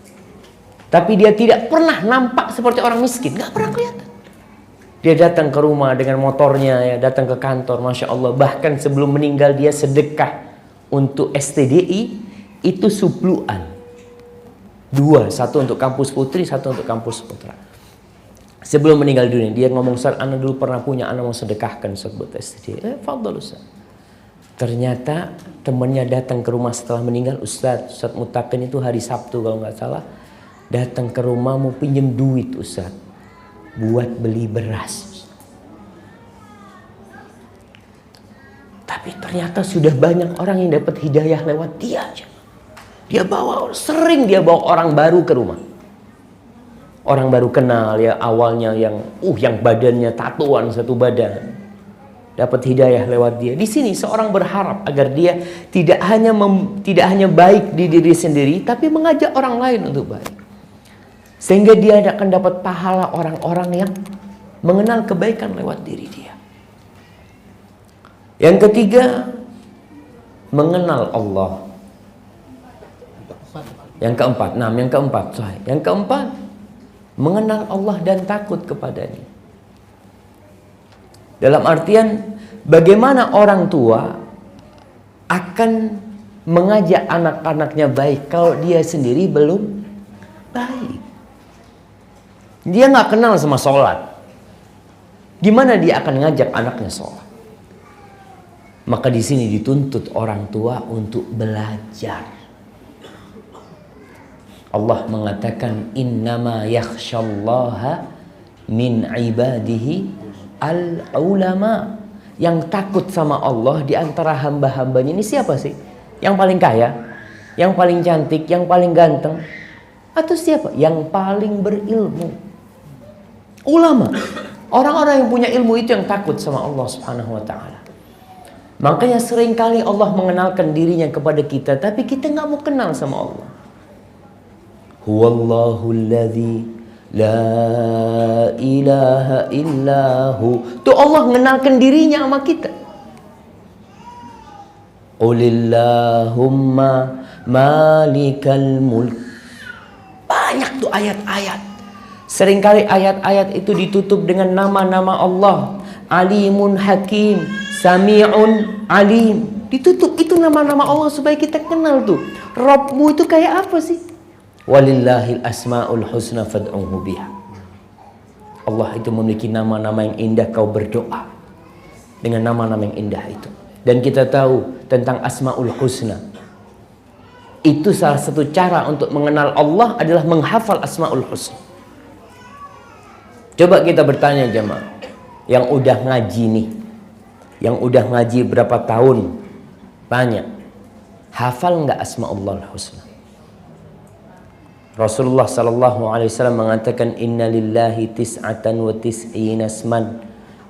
Tapi dia tidak pernah nampak seperti orang miskin, nggak pernah kelihatan. Dia datang ke rumah dengan motornya, ya, datang ke kantor, Masya Allah. Bahkan sebelum meninggal dia sedekah untuk STDI, itu supluan. 2, satu untuk kampus putri, satu untuk kampus putra. Sebelum meninggal dunia, dia ngomong, Ustaz, Ana dulu pernah punya, Ana mau sedekahkan buat STDI. Fadhal Ustaz. Ternyata temannya datang ke rumah setelah meninggal, Ustaz Muttaqin itu hari Sabtu kalau nggak salah, datang ke rumah mau pinjem duit, Ustaz, buat beli beras. Tapi ternyata sudah banyak orang yang dapat hidayah lewat dia aja. Sering dia bawa orang baru ke rumah. Orang baru kenal, ya, awalnya yang badannya tatuan satu badan. Dapat hidayah lewat dia. Di sini seorang berharap agar dia tidak hanya baik di diri sendiri, tapi mengajak orang lain untuk baik. Sehingga dia akan dapat pahala orang-orang yang mengenal kebaikan lewat diri dia. Yang ketiga, mengenal Allah. Yang keempat, mengenal Allah dan takut kepadanya. Dalam artian, bagaimana orang tua akan mengajak anak-anaknya baik kalau dia sendiri belum baik. Dia nggak kenal sama sholat. Gimana dia akan ngajak anaknya sholat? Maka di sini dituntut orang tua untuk belajar. Allah mengatakan innama yakhsyallaha min ibadihi al-ulama. Yang takut sama Allah di antara hamba-hambanya ini siapa sih? Yang paling kaya? Yang paling cantik? Yang paling ganteng? Atau siapa? Yang paling berilmu. Ulama. Orang-orang yang punya ilmu itu yang takut sama Allah Subhanahu wa ta'ala. Makanya seringkali Allah mengenalkan dirinya kepada kita, tapi kita nggak mau kenal sama Allah. Huwallahu alladzi la ilaha illahu. Tuh Allah mengenalkan dirinya sama kita. Qulillahumma malikal mulk. Banyak tuh ayat-ayat. Seringkali ayat-ayat itu ditutup dengan nama-nama Allah. Alimun Hakim, Sami'un Alim. Ditutup itu nama-nama Allah supaya kita kenal tuh. Rabbmu itu kayak apa sih? Walillahil asma'ul husna fad'uhu biha. Allah itu memiliki nama-nama yang indah, kau berdoa dengan nama-nama yang indah itu. Dan kita tahu tentang asma'ul husna. Itu salah satu cara untuk mengenal Allah adalah menghafal asma'ul husna. Coba kita bertanya jemaah, yang udah ngaji nih, yang udah ngaji berapa tahun, tanya, hafal nggak asma'ullahul husna? Rasulullah sallallahu alaihi wasallam mengatakan inna lillahi tis'atan wa tis'ina asman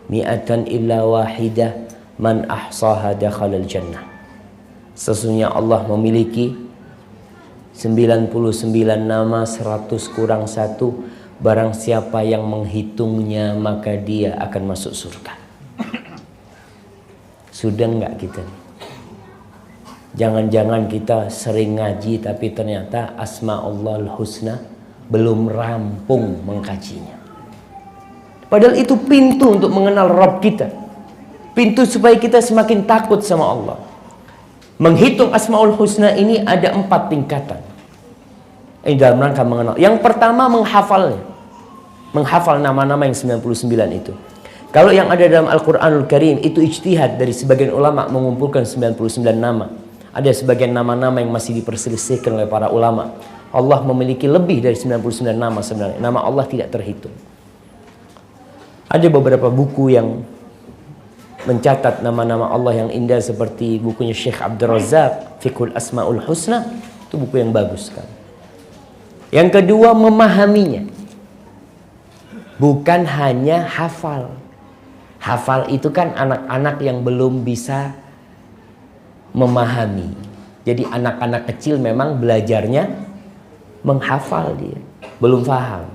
mi'atan illa wahidah man ahsaha dakhalal jannah. Sesungguhnya Allah memiliki 99 nama, 100 kurang 1. Barang siapa yang menghitungnya maka dia akan masuk surga. Sudah enggak kita nih? Jangan-jangan kita sering ngaji tapi ternyata Asma'ullahul Husna belum rampung mengkajinya. Padahal itu pintu untuk mengenal Rabb kita. Pintu supaya kita semakin takut sama Allah. Menghitung Asma'ul Husna ini ada 4 tingkatan. Ini dalam rangka mengenal. Yang pertama menghafalnya. Menghafal nama-nama yang 99 itu. Kalau yang ada dalam Al-Quranul Karim itu ijtihad dari sebagian ulama mengumpulkan 99 nama. Ada sebagian nama-nama yang masih diperselisihkan oleh para ulama. Allah memiliki lebih dari 99 nama sebenarnya. Nama Allah tidak terhitung. Ada beberapa buku yang mencatat nama-nama Allah yang indah seperti bukunya Syekh Abdul Razak, Fiqhul Asma'ul Husna. Itu buku yang bagus kan. Yang kedua memahaminya. Bukan hanya hafal. Hafal itu kan anak-anak yang belum bisa memahami. Jadi anak-anak kecil memang belajarnya menghafal dia. Belum paham.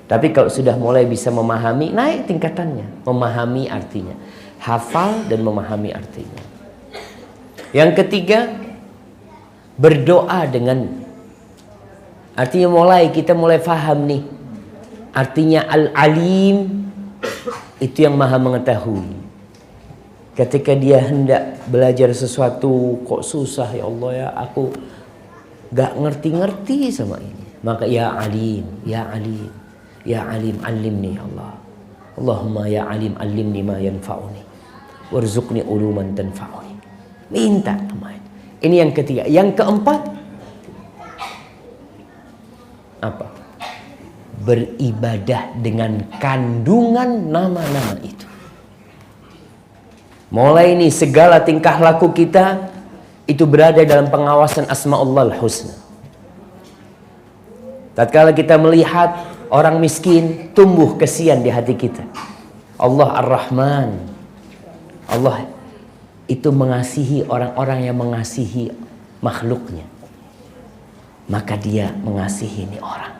Tapi kalau sudah mulai bisa memahami, naik tingkatannya. Memahami artinya. Hafal dan memahami artinya. Yang ketiga, berdoa dengan. Artinya kita mulai faham nih. Artinya Al-Alim itu yang maha mengetahui. Ketika dia hendak belajar sesuatu kok susah ya Allah ya, aku gak ngerti-ngerti sama ini. Maka ya Alim, ya Alim, ya Alim alimni Allah. Allahumma ya Alim alimni ma yanfa'uni warzuqni uluman tanfa'uni. Minta namanya. Ini yang ketiga. Yang keempat apa? Beribadah dengan kandungan nama-nama itu. Mulai ini segala tingkah laku kita itu berada dalam pengawasan Asma'ullahul Husna. Tatkala kita melihat orang miskin, tumbuh kesian di hati kita. Allah Ar-Rahman. Allah itu mengasihi orang-orang yang mengasihi makhluknya. Maka dia mengasihi ini orang.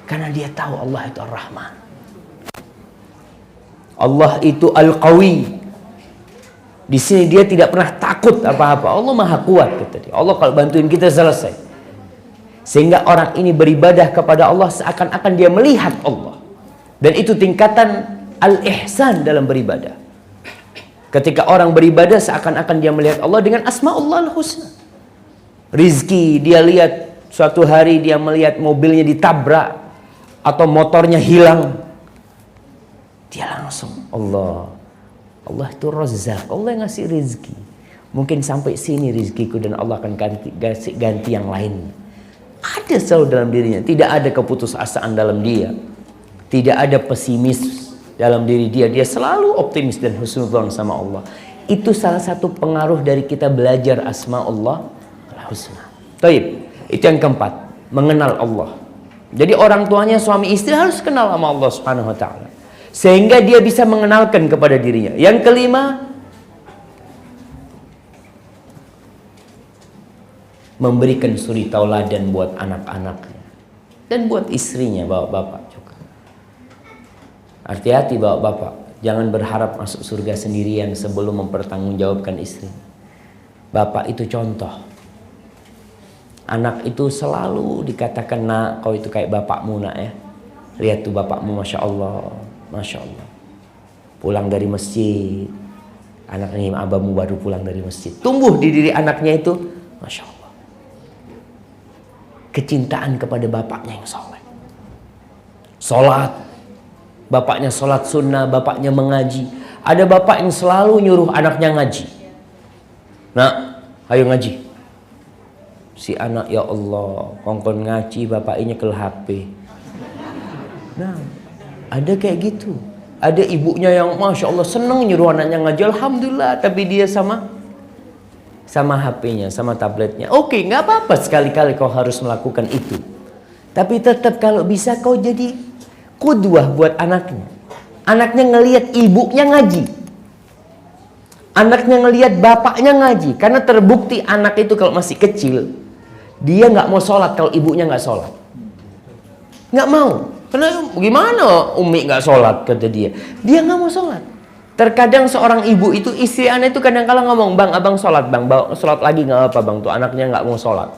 Karena dia tahu Allah itu Ar-Rahman. Allah itu Al-Qawi. Di sini dia tidak pernah takut apa-apa. Allah Maha Kuat kata dia. Allah kalau bantuin kita selesai. Sehingga orang ini beribadah kepada Allah seakan-akan dia melihat Allah. Dan itu tingkatan al-ihsan dalam beribadah. Ketika orang beribadah seakan-akan dia melihat Allah dengan Asma'ullahul Husna. Rizki dia lihat, suatu hari dia melihat mobilnya ditabrak atau motornya hilang. Dia langsung Allah Allah itu Razzaq, Allah yang ngasih rezeki. Mungkin sampai sini rezekiku dan Allah akan ganti yang lain. Ada selalu dalam dirinya, tidak ada keputusasaan dalam dia, tidak ada pesimis dalam diri dia. Dia selalu optimis dan husnudzon sama Allah. Itu salah satu pengaruh dari kita belajar asma Allah al-husna. Taib. Itu yang keempat, mengenal Allah. Jadi orang tuanya suami istri harus kenal sama Allah Subhanahu wa taala, sehingga dia bisa mengenalkan kepada dirinya. Yang kelima, memberikan suri tauladan buat anak-anaknya dan buat istrinya, bapak-bapak juga. Hati-hati bapak-bapak, jangan berharap masuk surga sendirian sebelum mempertanggungjawabkan istri. Bapak itu contoh. Anak itu selalu dikatakan, nak, kau itu kayak bapakmu, nak ya. Lihat tuh bapakmu, Masya Allah, Masya Allah. Pulang dari masjid, anaknya abahmu baru pulang dari masjid. Tumbuh di diri anaknya itu, Masya Allah, kecintaan kepada bapaknya yang soleh. Sholat, bapaknya sholat sunnah, bapaknya mengaji. Ada bapak yang selalu nyuruh anaknya ngaji. Nak, ayo ngaji. Si anak, ya Allah, kongkon ngaji, bapaknya ke HP. Nah, ada kayak gitu. Ada ibunya yang Masya Allah seneng nyuruh anaknya ngaji, Alhamdulillah, tapi dia sama HP-nya, sama tabletnya. Oke, nggak apa-apa sekali-kali kau harus melakukan itu. Tapi tetap kalau bisa kau jadi qudwah buat anaknya. Anaknya ngelihat ibunya ngaji, anaknya ngelihat bapaknya ngaji. Karena terbukti anak itu kalau masih kecil, dia nggak mau sholat kalau ibunya nggak sholat. Nggak mau. Karena gimana Umi nggak sholat, kata dia. Dia nggak mau sholat. Terkadang seorang ibu itu, istri anak itu kadang-kala ngomong, bang, abang sholat bang, sholat lagi nggak apa bang. Tuh anaknya nggak mau sholat.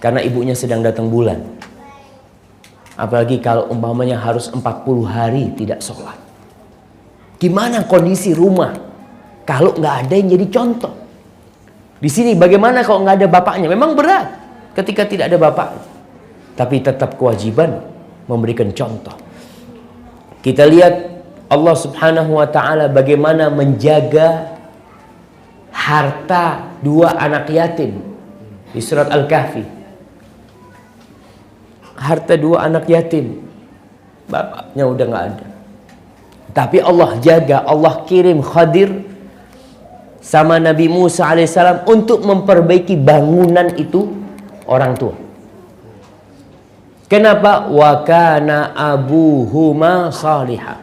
Karena ibunya sedang datang bulan. Apalagi kalau umpamanya harus 40 hari tidak sholat. Gimana kondisi rumah kalau nggak ada yang jadi contoh? Di sini bagaimana kalau nggak ada bapaknya? Memang berat ketika tidak ada bapaknya. Tapi tetap kewajiban memberikan contoh. Kita lihat Allah Subhanahu wa ta'ala bagaimana menjaga harta dua anak yatim di surat Al-Kahfi. Harta dua anak yatim, bapaknya udah nggak ada, tapi Allah jaga. Allah kirim Khadir sama Nabi Musa alaihissalam untuk memperbaiki bangunan itu orang tua. Kenapa? Wa kana abuhuma salihah.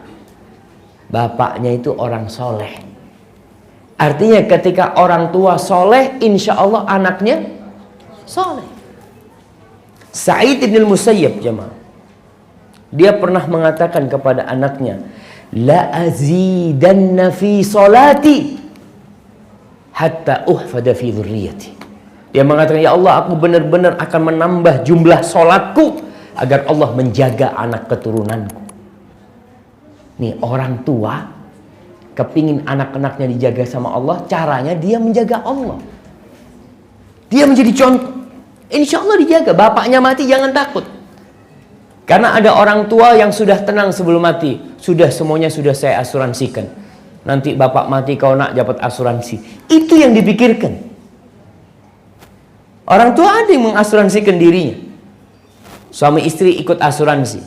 Bapaknya itu orang soleh. Artinya ketika orang tua soleh, insya Allah anaknya soleh. Sa'id bin Musayyib jemaah, dia pernah mengatakan kepada anaknya, la azidanna fi salati hatta uhfada fi dzurriyyati. Dia mengatakan, ya Allah, aku benar-benar akan menambah jumlah solatku agar Allah menjaga anak keturunanku. Nih, orang tua kepingin anak-anaknya dijaga sama Allah, caranya dia menjaga Allah. Dia menjadi contoh. Insya Allah dijaga. Bapaknya mati jangan takut. Karena ada orang tua yang sudah tenang sebelum mati. Sudah, semuanya sudah saya asuransikan. Nanti bapak mati kau nak dapat asuransi. Itu yang dipikirkan. Orang tua ada yang mengasuransikan dirinya. Suami istri ikut asuransi.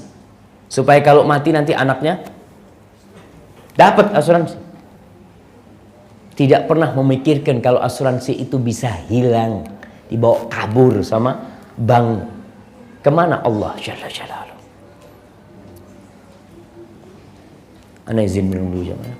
Supaya kalau mati nanti anaknya dapat asuransi. Tidak pernah memikirkan kalau asuransi itu bisa hilang, dibawa kabur sama bank. Kemana Allah Jalla Jalaluhu. Ana izin minum dulu jemaah.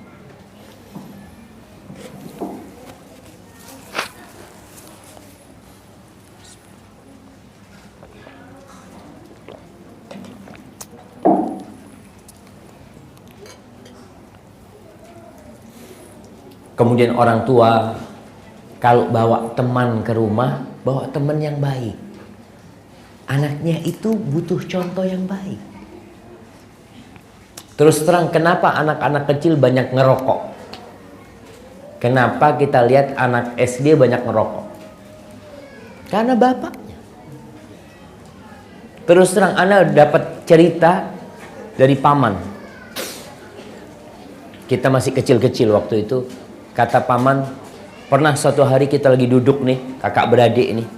Kemudian orang tua kalau bawa teman ke rumah, bawa teman yang baik. Anaknya itu butuh contoh yang baik. Terus terang, kenapa anak-anak kecil banyak ngerokok? Kenapa kita lihat anak SD banyak ngerokok? Karena bapaknya. Terus terang, Anda dapat cerita dari paman. Kita masih kecil-kecil waktu itu. Kata paman, pernah suatu hari kita lagi duduk nih, kakak beradik nih,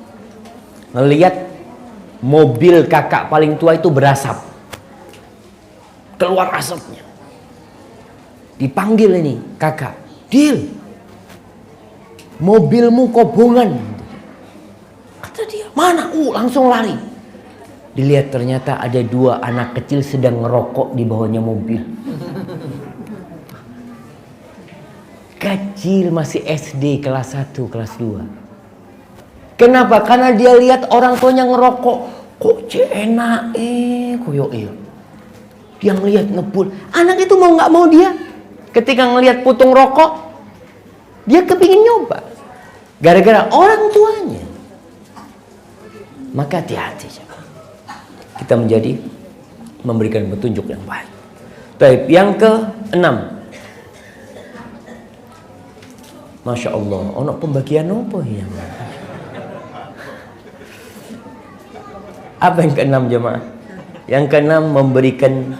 ngelihat mobil kakak paling tua itu berasap, keluar asapnya. Dipanggil ini kakak, Dil, mobilmu kobongan. Kata dia, mana? Langsung lari. Dilihat ternyata ada 2 anak kecil sedang ngerokok di bawahnya mobil. Kecil, masih SD kelas 1, kelas 2. Kenapa? Karena dia lihat orang tuanya ngerokok. Kok enak koyo dia ngelihat ngebul. Anak itu mau nggak mau dia ketika ngelihat putung rokok, dia kepingin nyoba. Gara-gara orang tuanya. Maka hati-hati. Kita menjadi memberikan petunjuk yang baik. Baik, yang ke-6. Masya Allah, ono pembagian apa ya? Apa yang ke-6 jemaah? Yang ke-6 memberikan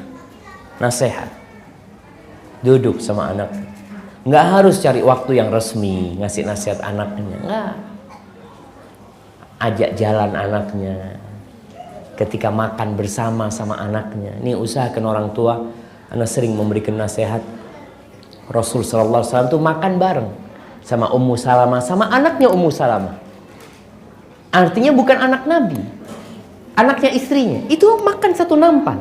nasihat. Duduk sama anak. Nggak harus cari waktu yang resmi ngasih nasihat anaknya. Nggak. Ajak jalan anaknya. Ketika makan bersama sama anaknya. Ini usahakan orang tua. Anak sering memberikan nasihat. Rasul sallallahu alaihi wasallam tuh makan bareng sama Ummu Salamah, sama anaknya Ummu Salamah. Artinya bukan anak Nabi, anaknya istrinya. Itu makan satu nampan.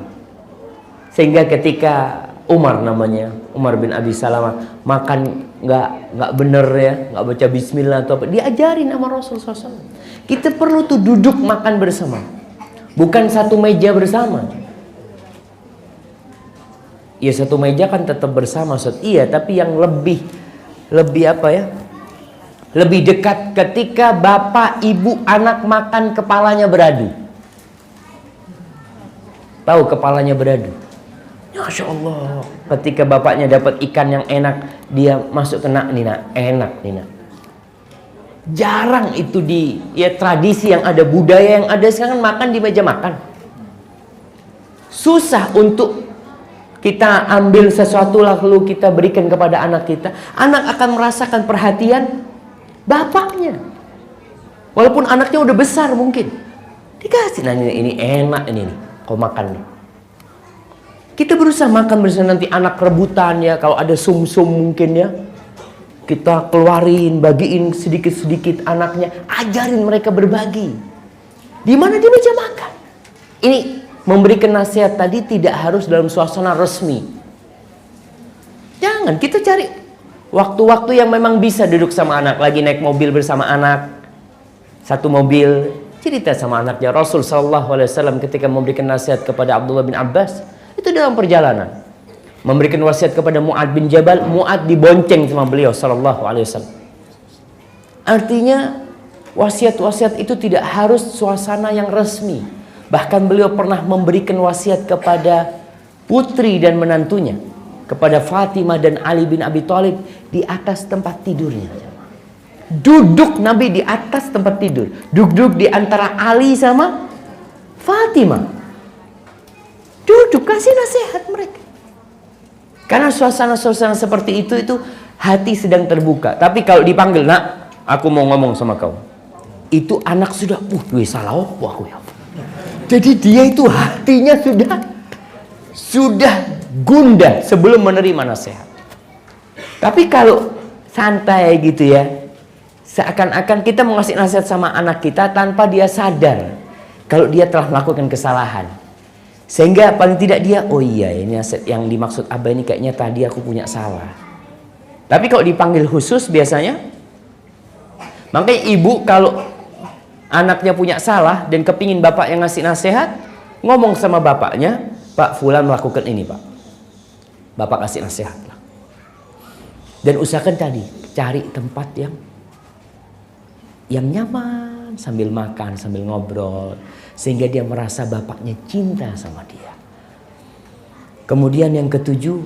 Sehingga ketika Umar namanya, Umar bin Abi Salamah, makan nggak bener ya, nggak baca Bismillah atau apa, diajarin sama Rasul SAW. Kita perlu tuh duduk makan bersama, bukan satu meja bersama. Ya satu meja kan tetap bersama, iya, tapi yang lebih apa ya? Lebih dekat ketika bapak, ibu, anak makan kepalanya beradu. Tahu kepalanya beradu? Masya Allah. Ketika bapaknya dapat ikan yang enak, dia masuk kena Nina, enak Nina. Jarang itu di tradisi yang ada, budaya yang ada sekarang makan di meja makan. Susah untuk kita ambil sesuatu lalu kita berikan kepada anak kita. Anak akan merasakan perhatian bapaknya. Walaupun anaknya udah besar mungkin. Dikasih, nah ini enak ini nih, kau makan nih. Kita berusaha makan bersama, nanti anak rebutan ya. Kalau ada sum-sum mungkin ya, kita keluarin, bagiin sedikit-sedikit anaknya. Ajarin mereka berbagi. Di mana? Di meja makan. Ini memberikan nasihat tadi tidak harus dalam suasana resmi. Jangan, kita cari waktu-waktu yang memang bisa duduk sama anak. Lagi naik mobil bersama anak, satu mobil, cerita sama anaknya. Rasul SAW ketika memberikan nasihat kepada Abdullah bin Abbas, itu dalam perjalanan. Memberikan wasiat kepada Mu'ad bin Jabal, Mu'ad dibonceng sama beliau SAW. Artinya wasiat-wasiat itu tidak harus suasana yang resmi. Bahkan beliau pernah memberikan wasiat kepada putri dan menantunya, kepada Fatimah dan Ali bin Abi Thalib, di atas tempat tidurnya. Duduk Nabi di atas tempat tidur, duduk di antara Ali sama Fatimah. Duduk kasih nasihat mereka. Karena suasana-suasana seperti itu hati sedang terbuka. Tapi kalau dipanggil, nak, aku mau ngomong sama kau. Itu anak sudah, salah apa aku ya. Jadi dia itu hatinya sudah gundah sebelum menerima nasihat. Tapi kalau santai gitu ya, seakan-akan kita mau ngasih nasihat sama anak kita tanpa dia sadar kalau dia telah melakukan kesalahan. Sehingga paling tidak dia, oh iya ini nasihat yang dimaksud Abah ini kayaknya tadi aku punya salah. Tapi kalau dipanggil khusus biasanya, makanya ibu kalau anaknya punya salah dan kepingin bapak yang ngasih nasihat, ngomong sama bapaknya, Pak Fulan melakukan ini Pak, bapak kasih nasihat lah. Dan usahakan tadi cari tempat yang nyaman, sambil makan, sambil ngobrol, sehingga dia merasa bapaknya cinta sama dia. Kemudian yang ketujuh,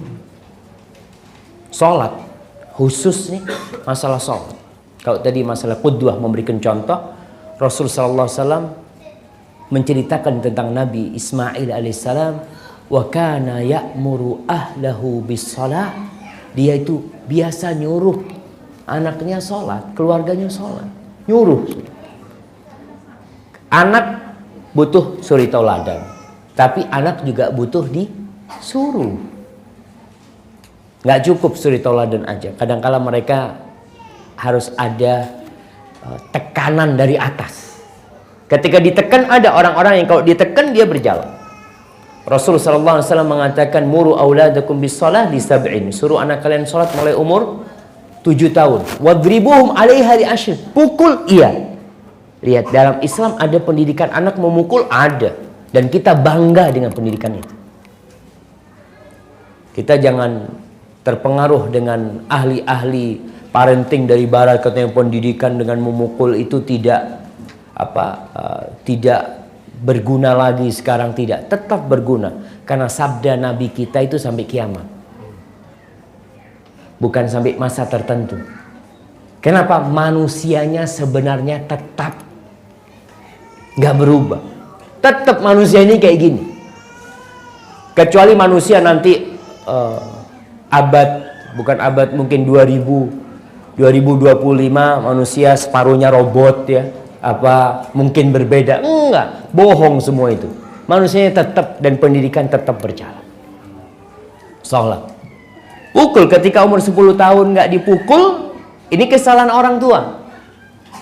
sholat. Khusus nih masalah sholat. Kalau tadi masalah qudwah, memberikan contoh, Rasul sallallahu alaihi wasallam menceritakan tentang Nabi Ismail alaihissalam, wa kana ya'muru ahlahu bis shalah dia itu biasa nyuruh anaknya sholat, keluarganya sholat, nyuruh. Anak butuh suri tauladan, tapi anak juga butuh disuruh. Nggak cukup suri tauladan aja. Kadang-kala mereka harus ada tekanan dari atas. Ketika ditekan, ada orang-orang yang kalau ditekan dia berjalan. Rasul sallallahu alaihi wasallam mengatakan, muru auladakum bis shalah li sab'in. Suruh anak kalian salat mulai umur 7 tahun. Wadribuhum 'alaiha li ashr. Pukul, iya. Lihat, dalam Islam ada pendidikan anak memukul, ada. Dan kita bangga dengan pendidikan itu. Kita jangan terpengaruh dengan ahli-ahli parenting dari barat, katanya pendidikan dengan memukul itu tidak berguna lagi sekarang. Tidak, tetap berguna, karena sabda Nabi kita itu sampai kiamat, bukan sampai masa tertentu. Kenapa? Manusianya sebenarnya tetap nggak berubah, tetap manusia ini kayak gini. Kecuali manusia nanti mungkin 2025 manusia separuhnya robot ya, mungkin berbeda. Enggak, bohong semua itu. Manusianya tetap, dan pendidikan tetap berjalan. Sholat, pukul ketika umur 10 tahun nggak dipukul, ini kesalahan orang tua.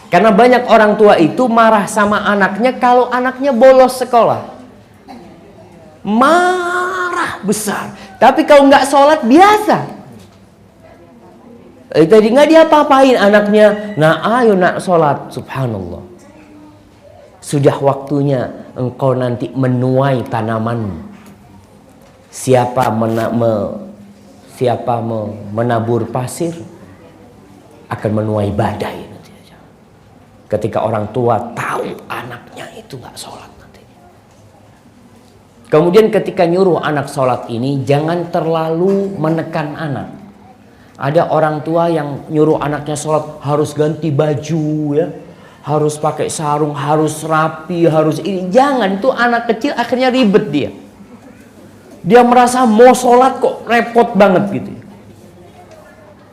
Karena banyak orang tua itu marah sama anaknya kalau anaknya bolos sekolah, marah besar. Tapi kalau nggak sholat biasa, tadi nggak diapa-apain anaknya. Nah, ayo nak sholat. Subhanallah, sudah waktunya engkau nanti menuai tanamanmu. Siapa menabur pasir akan menuai badai. Ketika orang tua tahu anaknya itu nggak sholat nanti. Kemudian ketika nyuruh anak sholat ini, jangan terlalu menekan anak. Ada orang tua yang nyuruh anaknya sholat harus ganti baju ya, harus pakai sarung, harus rapi, harus ini. Jangan, itu anak kecil akhirnya ribet dia. Dia merasa mau sholat kok repot banget gitu.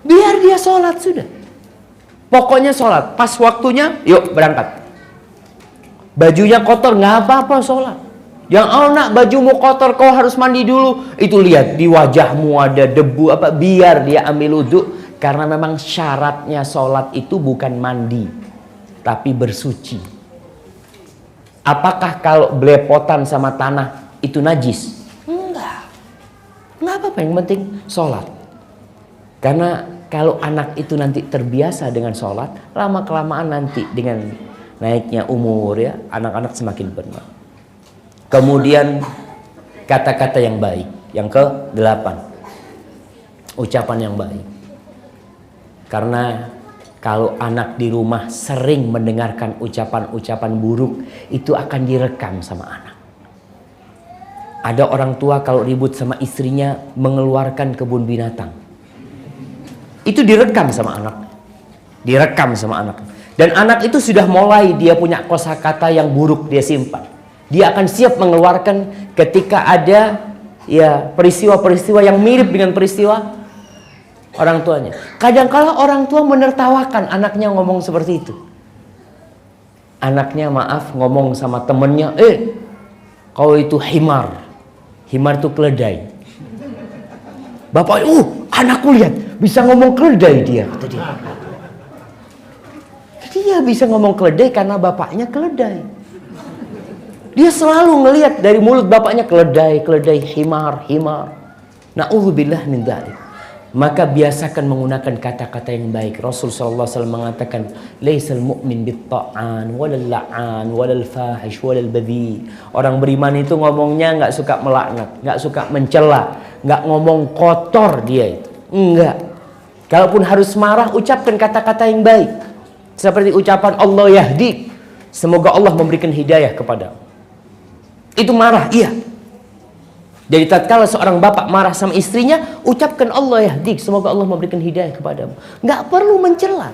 Biar dia sholat sudah. Pokoknya sholat, pas waktunya yuk berangkat. Bajunya kotor, nggak apa-apa sholat. Yang nak bajumu kotor, kau harus mandi dulu. Itu lihat di wajahmu ada debu biar dia ambil wudhu. Karena memang syaratnya sholat itu bukan mandi, tapi bersuci. Apakah kalau belepotan sama tanah itu najis? Enggak. Nggak apa-apa, yang penting sholat. Karena kalau anak itu nanti terbiasa dengan sholat, lama-kelamaan nanti dengan naiknya umur ya, anak-anak semakin benar. Kemudian kata-kata yang baik. Yang ke-8, ucapan yang baik. Karena kalau anak di rumah sering mendengarkan ucapan-ucapan buruk, itu akan direkam sama anak. Ada orang tua kalau ribut sama istrinya mengeluarkan kebun binatang. Itu direkam sama anak. Direkam sama anak. Dan anak itu sudah mulai dia punya kosakata yang buruk dia simpan. Dia akan siap mengeluarkan ketika ada ya peristiwa-peristiwa yang mirip dengan peristiwa orang tuanya. Kadang-kala orang tua menertawakan anaknya ngomong seperti itu. Anaknya ngomong sama temennya, kau itu himar. Himar itu keledai. Bapak, anakku lihat bisa ngomong keledai dia, kata dia. Dia bisa ngomong keledai karena bapaknya keledai. Dia selalu ngelihat dari mulut bapaknya keledai, himar. Na'udzubillah min dzalik. Maka biasakan menggunakan kata-kata yang baik. Rasul sallallahu alaihi wasallam mengatakan, "Laisal mu'min bit-ta'an walal la'an walal fahish walal badhi." Orang beriman itu ngomongnya nggak suka melaknat, nggak suka mencela, nggak ngomong kotor dia itu. Enggak. Kalaupun harus marah, ucapkan kata-kata yang baik. Seperti ucapan Allah yahdi, semoga Allah memberikan hidayah kepada. Itu marah, iya. Jadi tatkala seorang bapak marah sama istrinya, ucapkan Allah yahdi, semoga Allah memberikan hidayah kepadamu. Nggak perlu mencela.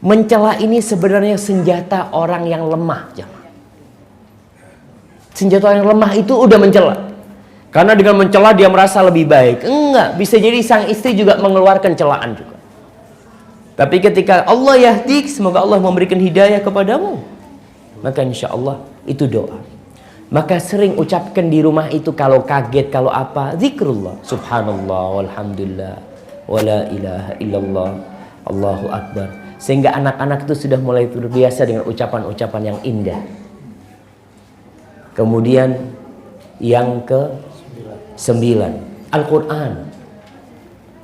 Mencela ini sebenarnya senjata orang yang lemah. Senjata orang yang lemah itu udah mencela. Karena dengan mencela dia merasa lebih baik. Enggak, bisa jadi sang istri juga mengeluarkan celaan juga. Tapi ketika Allah yahdik, semoga Allah memberikan hidayah kepadamu, maka insya Allah itu doa. Maka sering ucapkan di rumah itu kalau kaget, kalau apa, zikrullah, subhanallah, walhamdulillah, wala ilaha illallah, Allahu akbar. Sehingga anak-anak itu sudah mulai terbiasa dengan ucapan-ucapan yang indah. Kemudian yang ke-9, Al-Quran.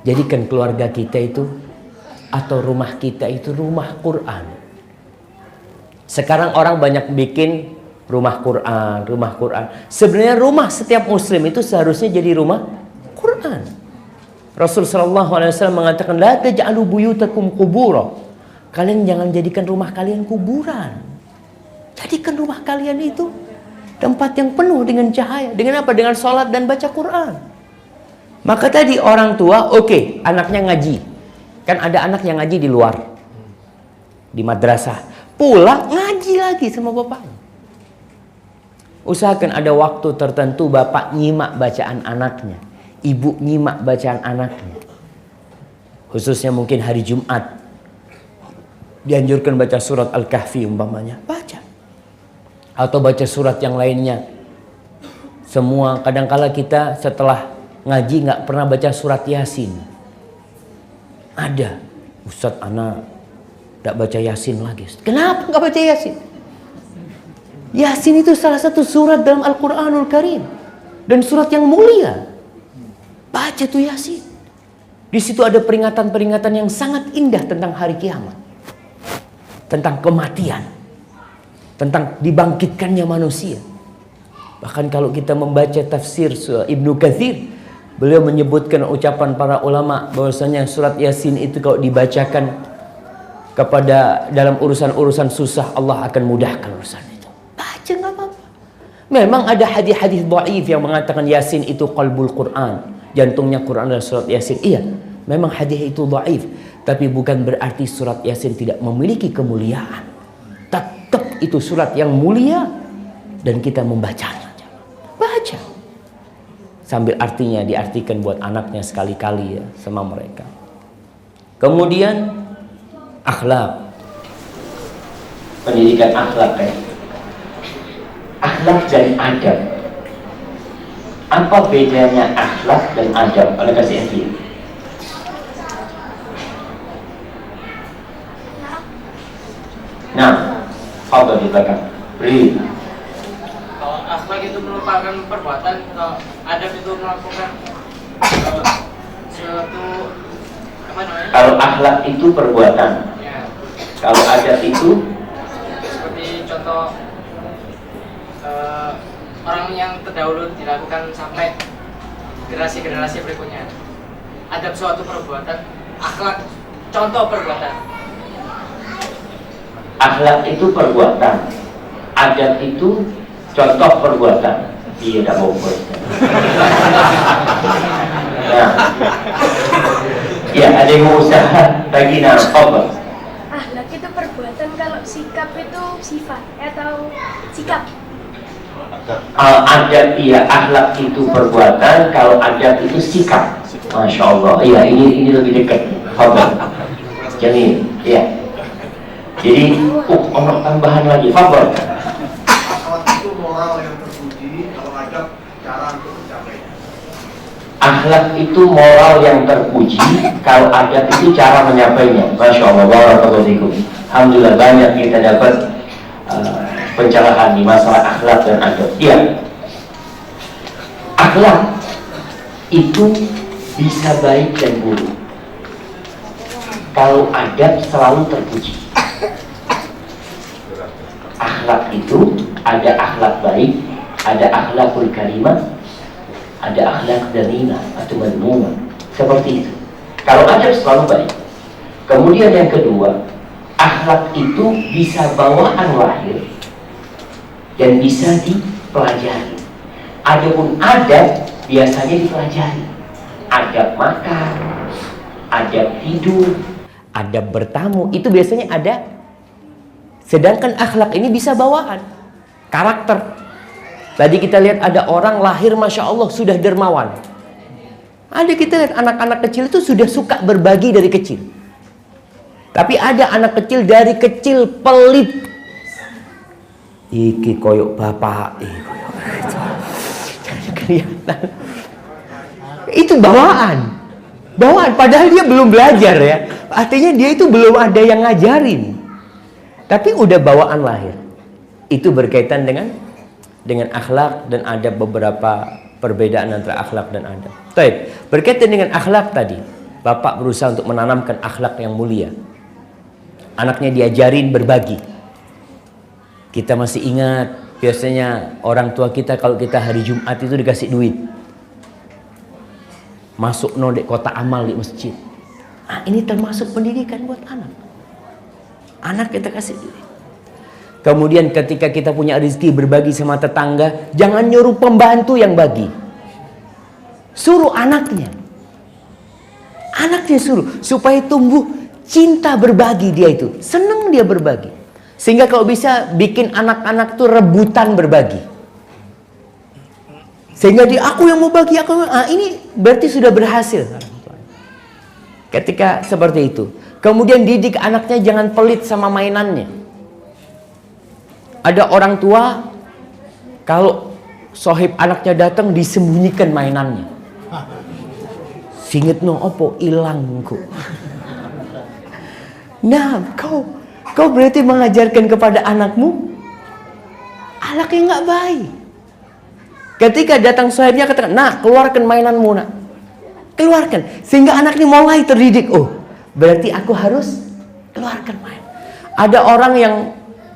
Jadikan keluarga kita itu atau rumah kita itu rumah Quran. Sekarang orang banyak bikin rumah Quran, rumah Quran. Sebenarnya rumah setiap muslim itu seharusnya jadi rumah Quran. Rasul sallallahu alaihi wasallam mengatakan, la taj'alu buyutakum qubura. Kalian jangan jadikan rumah kalian kuburan. Jadikan rumah kalian itu tempat yang penuh dengan cahaya. Dengan apa? Dengan sholat dan baca Quran. Maka tadi orang tua, oke, anaknya ngaji. Kan ada anak yang ngaji di luar, di madrasah. Pulang ngaji lagi sama bapaknya. Usahakan ada waktu tertentu bapak nyimak bacaan anaknya, ibu nyimak bacaan anaknya. Khususnya mungkin hari Jumat, dianjurkan baca surat Al-Kahfi umpamanya, baca. Atau baca surat yang lainnya. Semua, kadangkala kita setelah ngaji nggak pernah baca surat Yasin. Ada, Ustadz anak nggak baca Yasin lagi. Kenapa nggak baca Yasin? Yasin itu salah satu surat dalam Al-Quranul Karim dan surat yang mulia. Baca tuh Yasin. Di situ ada peringatan-peringatan yang sangat indah tentang hari kiamat, tentang kematian, tentang dibangkitkannya manusia. Bahkan kalau kita membaca tafsir Ibnu Katsir, beliau menyebutkan ucapan para ulama bahwasanya surat Yasin itu kalau dibacakan kepada dalam urusan-urusan susah, Allah akan mudahkan urusan itu. Baca nggak apa-apa. Memang ada hadis-hadis dhaif yang mengatakan Yasin itu qalbul Quran, jantungnya Quran adalah surat Yasin. Iya, memang hadis itu dhaif, tapi bukan berarti surat Yasin tidak memiliki kemuliaan. Tetap itu surat yang mulia dan kita membacanya. Baca. Sambil artinya diartikan buat anaknya sekali-kali ya sama mereka. Kemudian akhlak. Pendidikan akhlak ya. Akhlak dan adab. Apa bedanya akhlak dan adab? Oleh kasih hadiah. Nah, fadhil di belakang. Beri. Kalau akhlak itu merupakan perbuatan, kalau adab itu melakukan suatu apa namanya? Kalau akhlak itu perbuatan. Ya, Kalau adab itu seperti contoh orang yang terdahulu dilakukan sampai generasi-generasi berikutnya. Adab suatu perbuatan, akhlak contoh perbuatan. akhlak itu perbuatan, adab itu contoh perbuatan. Iya, tidak mau buat. Nah, ya ada yang mau usaha lagi narkoba. Akhlak itu perbuatan, kalau sikap itu sifat atau sikap. Adab iya, akhlak itu perbuatan, kalau adab itu sikap. Masya Allah, iya ini lebih dekat. Fadhil. Jadi, ya. Jadi, ono tambahan lagi. Fadhil. Akhlak itu moral yang terpuji, kalau adab cara untuk mencapainya. Akhlak itu moral yang terpuji, kalau adab itu cara menyapainya. Masya Allah, barakallahu fikum. Alhamdulillah banyak kita dapat pencerahan di masalah akhlak dan adab. Iya, akhlak itu bisa baik dan buruk. Kalau adab selalu terpuji. Akhlak itu ada akhlak baik, ada akhlakul karimah, ada akhlak dhaminah atau madmumah. Seperti itu. Kalau adab selalu baik. Kemudian yang kedua, akhlak itu bisa bawaan lahir dan bisa dipelajari. Adapun adab biasanya dipelajari. Adab makan, adab tidur, adab bertamu, itu biasanya ada. Sedangkan akhlak ini bisa bawaan, karakter. Tadi kita lihat ada orang lahir Masya Allah sudah dermawan. Ada kita lihat anak-anak kecil itu sudah suka berbagi dari kecil. Tapi ada anak kecil dari kecil pelit. Iki koyok bapak, kelihatan. Itu bawaan. Padahal dia belum belajar ya. Artinya dia itu belum ada yang ngajarin. Tapi udah bawaan lahir. Itu berkaitan dengan akhlak, dan ada beberapa perbedaan antara akhlak dan adab. Baik, berkaitan dengan akhlak tadi, bapak berusaha untuk menanamkan akhlak yang mulia. Anaknya diajarin berbagi. Kita masih ingat biasanya orang tua kita kalau kita hari Jumat itu dikasih duit. Masuk nodek kota amal di masjid. Ini termasuk pendidikan buat anak. Anak kita kasih duit. Kemudian ketika kita punya rezeki berbagi sama tetangga, jangan nyuruh pembantu yang bagi. Suruh anaknya. Anaknya suruh. Supaya tumbuh cinta berbagi dia itu. Senang dia berbagi. Sehingga kalau bisa bikin anak-anak tuh rebutan berbagi. Sehingga dia, aku yang mau bagi, ini berarti sudah berhasil. Ketika seperti itu. Kemudian didik anaknya jangan pelit sama mainannya. Ada orang tua, kalau sohib anaknya datang disembunyikan mainannya. Singet no opo ilangku. Nah, kau berarti mengajarkan kepada anakmu akhlak yang nggak baik. Ketika datang sohibnya katakan, nah keluarkan mainanmu nak, keluarkan, sehingga anak ini mulai terdidik. Oh, berarti aku harus keluarkan main. Ada orang yang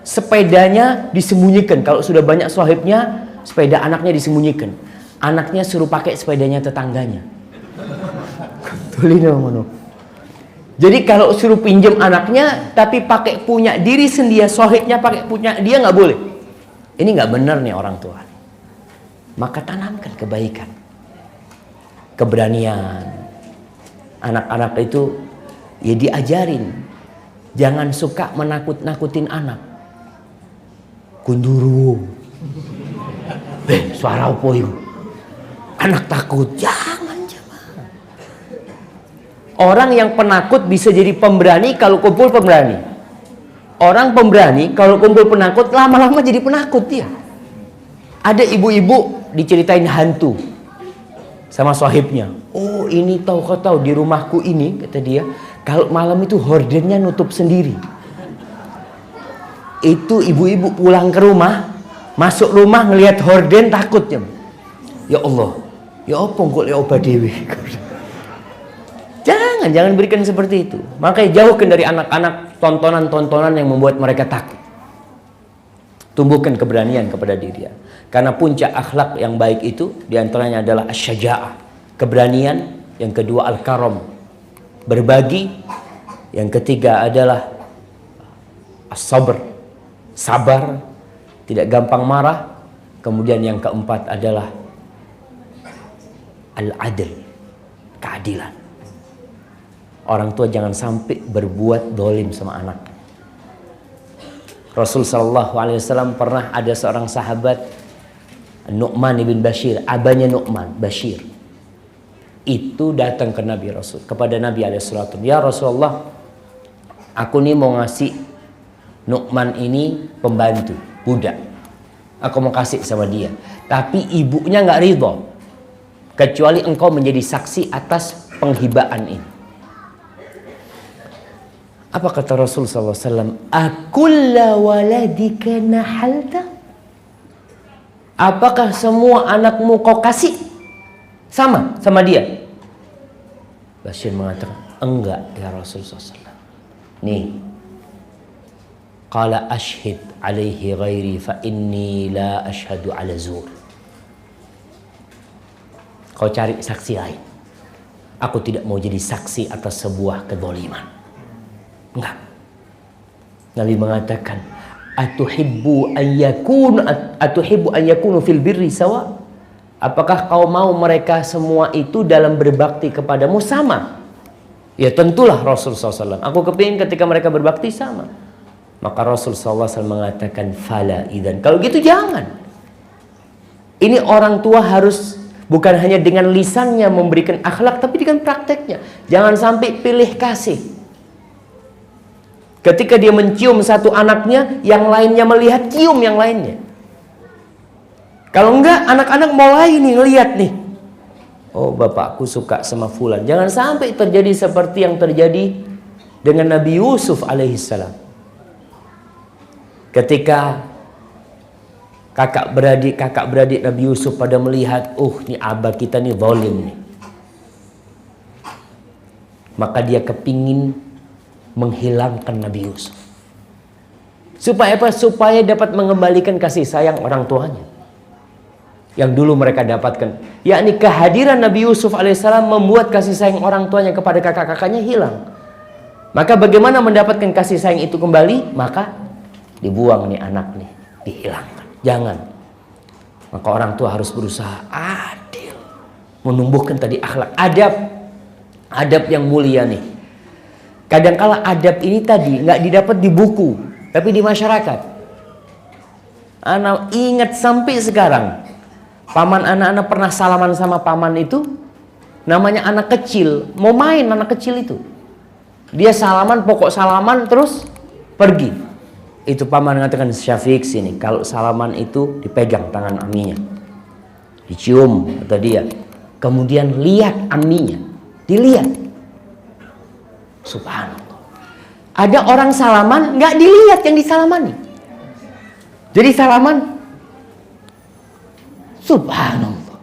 sepedanya disembunyikan. Kalau sudah banyak sohibnya, sepeda anaknya disembunyikan. Anaknya suruh pakai sepedanya tetangganya. Jadi kalau suruh pinjam anaknya, tapi pakai punya diri sendiri, sohibnya pakai punya dia, nggak boleh. Ini nggak benar nih orang tua. Maka tanamkan kebaikan, keberanian. Anak-anak itu ya diajarin. Jangan suka menakut-nakutin anak. Kunduru. Suara apa itu? Anak takut. Jangan. Orang yang penakut bisa jadi pemberani kalau kumpul pemberani. Orang pemberani kalau kumpul penakut lama-lama jadi penakut dia. Ada ibu-ibu diceritain hantu sama sahibnya. Oh, ini tahu di rumahku ini, kata dia, kalau malam itu hordennya nutup sendiri. Itu ibu-ibu pulang ke rumah, masuk rumah ngelihat horden takut ya. Ya Allah, ya apa kok le obat dewi. Jangan berikan seperti itu. Makanya jauhkan dari anak-anak tontonan-tontonan yang membuat mereka takut. Tumbuhkan keberanian kepada diri. Karena puncak akhlak yang baik itu diantaranya adalah asy-syaja'ah, keberanian. Yang kedua al-karam, berbagi. Yang ketiga adalah as-sabr, sabar, tidak gampang marah. Kemudian yang keempat adalah al-adl, keadilan. Orang tua jangan sampai berbuat dolim sama anak. Rasul sallallahu alaihi wasallam pernah ada seorang sahabat, Nu'man ibn Bashir, abahnya Nu'man, Bashir. Itu datang ke Nabi Rasul, kepada Nabi alaihi salatu. Ya Rasulullah, aku nih mau ngasih Nu'man ini pembantu, budak. Aku mau kasih sama dia. Tapi ibunya nggak ridho. Kecuali engkau menjadi saksi atas penghibaan ini. Apa kata Rasul SAW? Akulla waladika nahalta? Apakah semua anakmu kau kasih sama dia? Bashir mengatakan, enggak ya Rasul SAW. Nih, qala ashhid alaihi ghairi fa inni la ashhadu ala zur. Kau cari saksi lain. Aku tidak mau jadi saksi atas sebuah kezaliman. Enggak. Nabi mengatakan, atuhibbu an yakunu fil birri sawa? Apakah kau mau mereka semua itu dalam berbakti kepadamu sama? Ya tentulah Rasul SAW. Aku kepingin ketika mereka berbakti sama. Maka Rasul SAW mengatakan, fala idzan. Kalau gitu jangan. Ini orang tua harus bukan hanya dengan lisannya memberikan akhlak, tapi dengan prakteknya. Jangan sampai pilih kasih. Ketika dia mencium satu anaknya, yang lainnya melihat, cium yang lainnya. Kalau enggak, anak-anak mulai nih ngelihat nih, oh bapakku suka sama fulan. Jangan sampai terjadi seperti yang terjadi dengan Nabi Yusuf alaihissalam. Ketika kakak beradik Nabi Yusuf pada melihat, ini abah kita nih zalim nih, maka dia kepingin menghilangkan Nabi Yusuf. Supaya apa? Supaya dapat mengembalikan kasih sayang orang tuanya yang dulu mereka dapatkan. Yakni kehadiran Nabi Yusuf alaihissalam membuat kasih sayang orang tuanya kepada kakak-kakaknya hilang. Maka bagaimana mendapatkan kasih sayang itu kembali? Maka dibuang nih anak nih, dihilangkan. Jangan. Maka orang tua harus berusaha adil, menumbuhkan tadi akhlak, adab yang mulia nih. Kadangkala adab ini tadi nggak didapat di buku, tapi di masyarakat. Anak ingat sampai sekarang, paman anak-anak pernah salaman sama paman itu, namanya anak kecil, mau main anak kecil itu. Dia salaman, pokok salaman terus pergi. Itu paman mengatakan, Syafiq sini, kalau salaman itu dipegang tangan aminya, dicium kata dia, kemudian lihat aminya, dilihat. Subhanallah. Ada orang salaman nggak dilihat yang disalamani. Jadi salaman, subhanallah,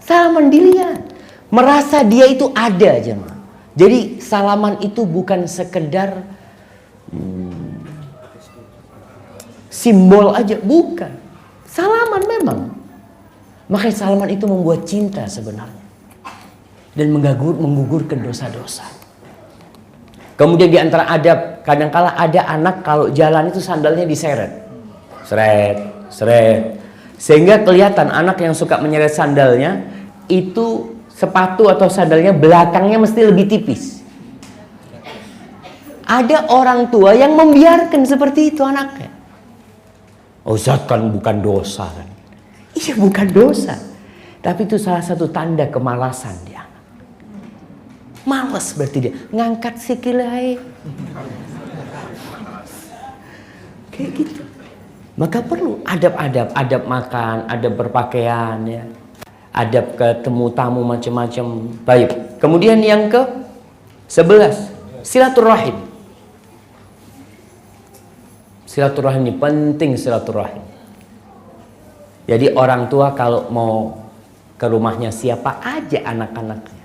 salaman dilihat, merasa dia itu ada jemaah. Jadi salaman itu bukan sekedar simbol aja, bukan. Salaman memang. Makanya salaman itu membuat cinta sebenarnya dan menggugurkan dosa-dosa. Kemudian di antara adab, kadangkala ada anak kalau jalan itu sandalnya diseret, seret, sehingga kelihatan anak yang suka menyeret sandalnya itu sepatu atau sandalnya belakangnya mesti lebih tipis. Ada orang tua yang membiarkan seperti itu anaknya. Oh Ustaz, kan bukan dosa kan? Iya bukan dosa, tapi itu salah satu tanda kemalasan dia. Malas berarti dia ngangkat sikilai. Kayak gitu. Maka perlu adab makan, adab berpakaian ya. Adab ketemu tamu macam-macam. Baik. Kemudian yang ke-11, silaturahim. Silaturahim ini penting, silaturahim. Jadi orang tua kalau mau ke rumahnya siapa aja anak-anaknya,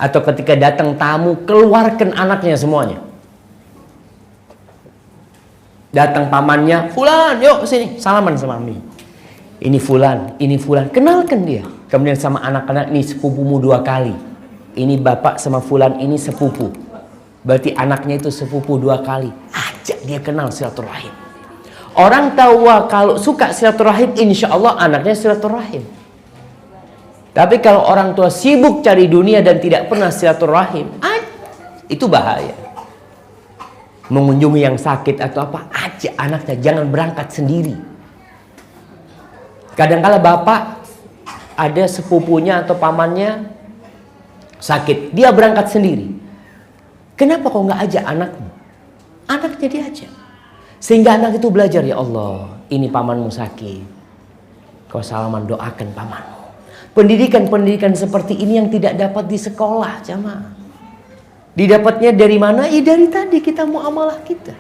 atau ketika datang tamu, keluarkan anaknya semuanya. Datang pamannya, fulan, yuk sini, salaman sama Ami. Ini fulan, kenalkan dia. Kemudian sama anak-anak, ini sepupumu 2 kali. Ini bapak sama fulan, ini sepupu. Berarti anaknya itu sepupu 2 kali. Ajak dia kenal silaturahim. Orang tahu kalau suka silaturahim, insya Allah anaknya silaturahim. Tapi kalau orang tua sibuk cari dunia dan tidak pernah silaturahim, itu bahaya. Mengunjungi yang sakit atau apa, ajak anaknya, jangan berangkat sendiri. Kadang-kala bapak ada sepupunya atau pamannya sakit, dia berangkat sendiri. Kenapa kau nggak ajak anakmu? Anaknya diajak. Sehingga anak itu belajar, ya Allah, ini pamanmu sakit, kau salaman, doakan pamanmu. Pendidikan seperti ini yang tidak dapat di sekolah, jamaah. Didapatnya dari mana? Dari tadi kita muamalah kita.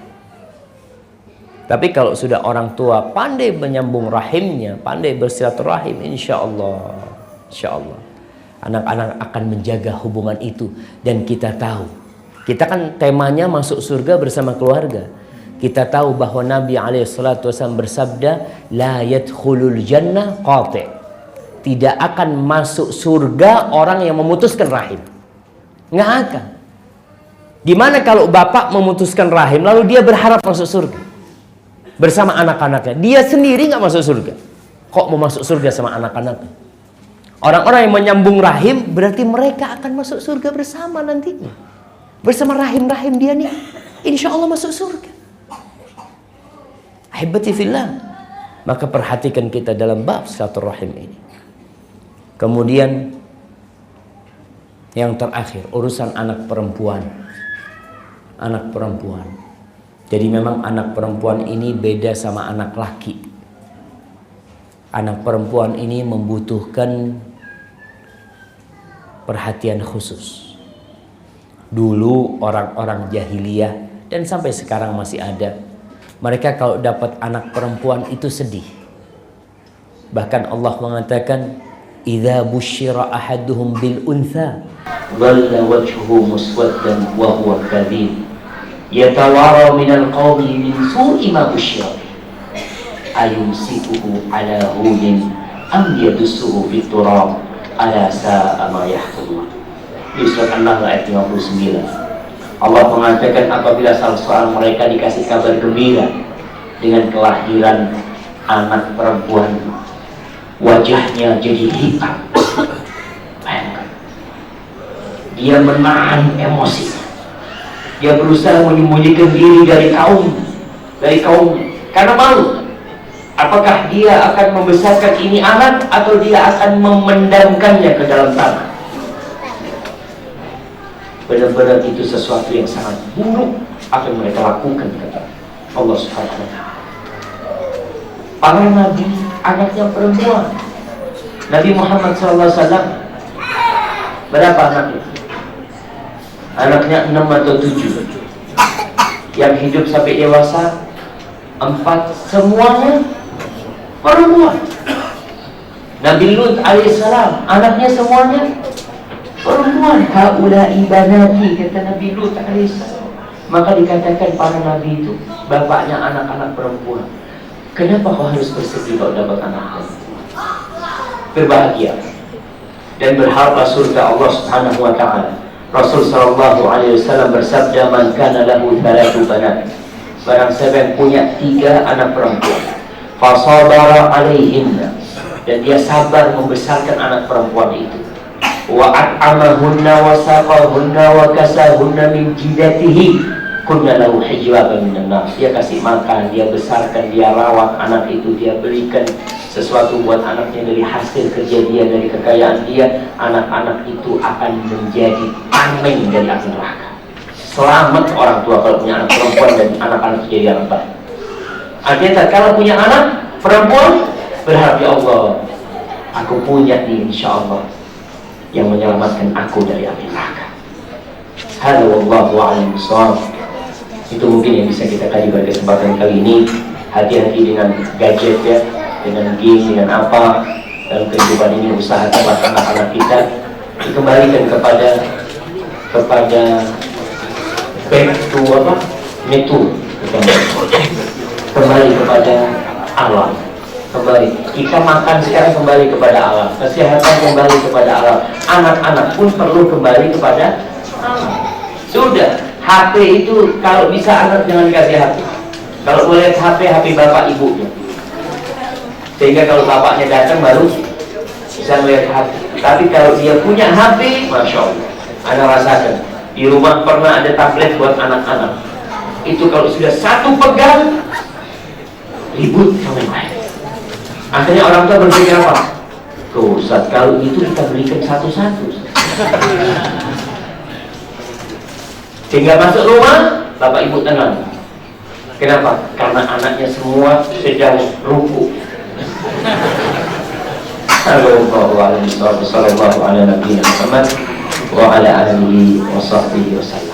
Tapi kalau sudah orang tua pandai menyambung rahimnya, pandai bersilaturahim, insya Allah anak-anak akan menjaga hubungan itu. Dan kita tahu, kita kan temanya masuk surga bersama keluarga. Kita tahu bahwa Nabi SAW bersabda, la yadkhulul jannah qati'. Tidak akan masuk surga orang yang memutuskan rahim. Nggak akan. Gimana kalau bapak memutuskan rahim lalu dia berharap masuk surga bersama anak-anaknya? Dia sendiri nggak masuk surga, kok mau masuk surga sama anak-anaknya? Orang-orang yang menyambung rahim berarti mereka akan masuk surga bersama nantinya. Bersama rahim-rahim dia nih, insya Allah masuk surga. Ahibati fillah. Maka perhatikan kita dalam bab silaturahim ini. Kemudian yang terakhir, urusan anak perempuan. Anak perempuan. Jadi memang anak perempuan ini beda sama anak laki. Anak perempuan ini membutuhkan perhatian khusus. Dulu orang-orang jahiliyah dan sampai sekarang masih ada, mereka kalau dapat anak perempuan itu sedih. Bahkan Allah mengatakan, "Idza busyira ahaduhum bil untha dhalla wajhuhu muswaddan wa huwa kadhib yatawara minal qawmi min su'i ma busyira ayumsikuhu ala hunin am yadussuhu fit turab ala sa'a ma yahkumun." Di surat An-Nahl ayat 59, Allah mengatakan apabila salah seorang mereka dikasih kabar gembira dengan kelahiran anak perempuan, wajahnya jadi hitam. Bayangkan, dia menahan emosi, dia berusaha menyembunyikan diri dari kaum karena malu. Apakah dia akan membesarkan ini anak atau dia akan memendamkannya ke dalam tanah? Benar-benar itu sesuatu yang sangat buruk akan mereka lakukan, kata Allah Subhanahu wa ta'ala. Para nabi anaknya perempuan. Nabi Muhammad SAW berapa anaknya? Anaknya 6 atau 7. Yang hidup sampai dewasa 4, semuanya perempuan. Nabi Lut alaihissalam anaknya semuanya perempuan. Haula'i banati, kata Nabi Lut alaihissalam. Maka dikatakan para nabi itu bapaknya anak-anak perempuan. Kenapa kau harus bersedih kalau dapat anak perempuan? Berbahagia dan berharap surga Allah Subhanahu wa ta'ala. Rasul sallallahu alaihi wasallam bersabda, "Man kana lahu 3 banat." Barang siapa yang punya 3 anak perempuan, fasabara alaihinna, dan dia sabar membesarkan anak perempuan itu, wa at'amahunna wa saqahunna wa kasahunna min jidatihi kunna lahu hijaban minan nar. Dia kasih makan, dia besarkan, dia rawat anak itu, dia berikan sesuatu buat anaknya dari hasil kerja dia, dari kekayaan dia. Anak-anak itu akan menjadi tameng dari api neraka. Selamat orang tua kalau punya anak perempuan dan anak-anak itu jadi anak baik. Artinya kalau punya anak perempuan, berharap, ya Allah, aku punya nih insya Allah yang menyelamatkan aku dari api neraka. Hada wallahu a'lam bishawab. Itu mungkin yang bisa kita kaji pada kesempatan kali ini. Hati-hati dengan gadget ya, dengan game, dengan apa dalam kehidupan ini. Usahakan anak-anak kita dikembalikan kepada back to nature, kembali kepada alam. Kembali, kita makan sekarang kembali kepada alam, kesehatan kembali kepada alam, anak-anak pun perlu kembali kepada alam. Sudah, HP itu kalau bisa anak jangan dikasih HP. Kalau boleh HP bapak ibunya, sehingga kalau bapaknya datang baru bisa melihat HP. Tapi kalau dia punya HP, masya Allah, anak rasakan di rumah pernah ada tablet buat anak-anak. Itu kalau sudah satu pegang, ribut sama yang lain. Akhirnya orang tua berpikir apa? Tuh Ustaz, kalau itu kita berikan satu-satu. Sehingga masuk rumah, bapak ibu tenang. Kenapa? Karena anaknya semua sedang ruku. Sallallahu alaihi wasallam wa ala alihi wa sahbihi wasallam.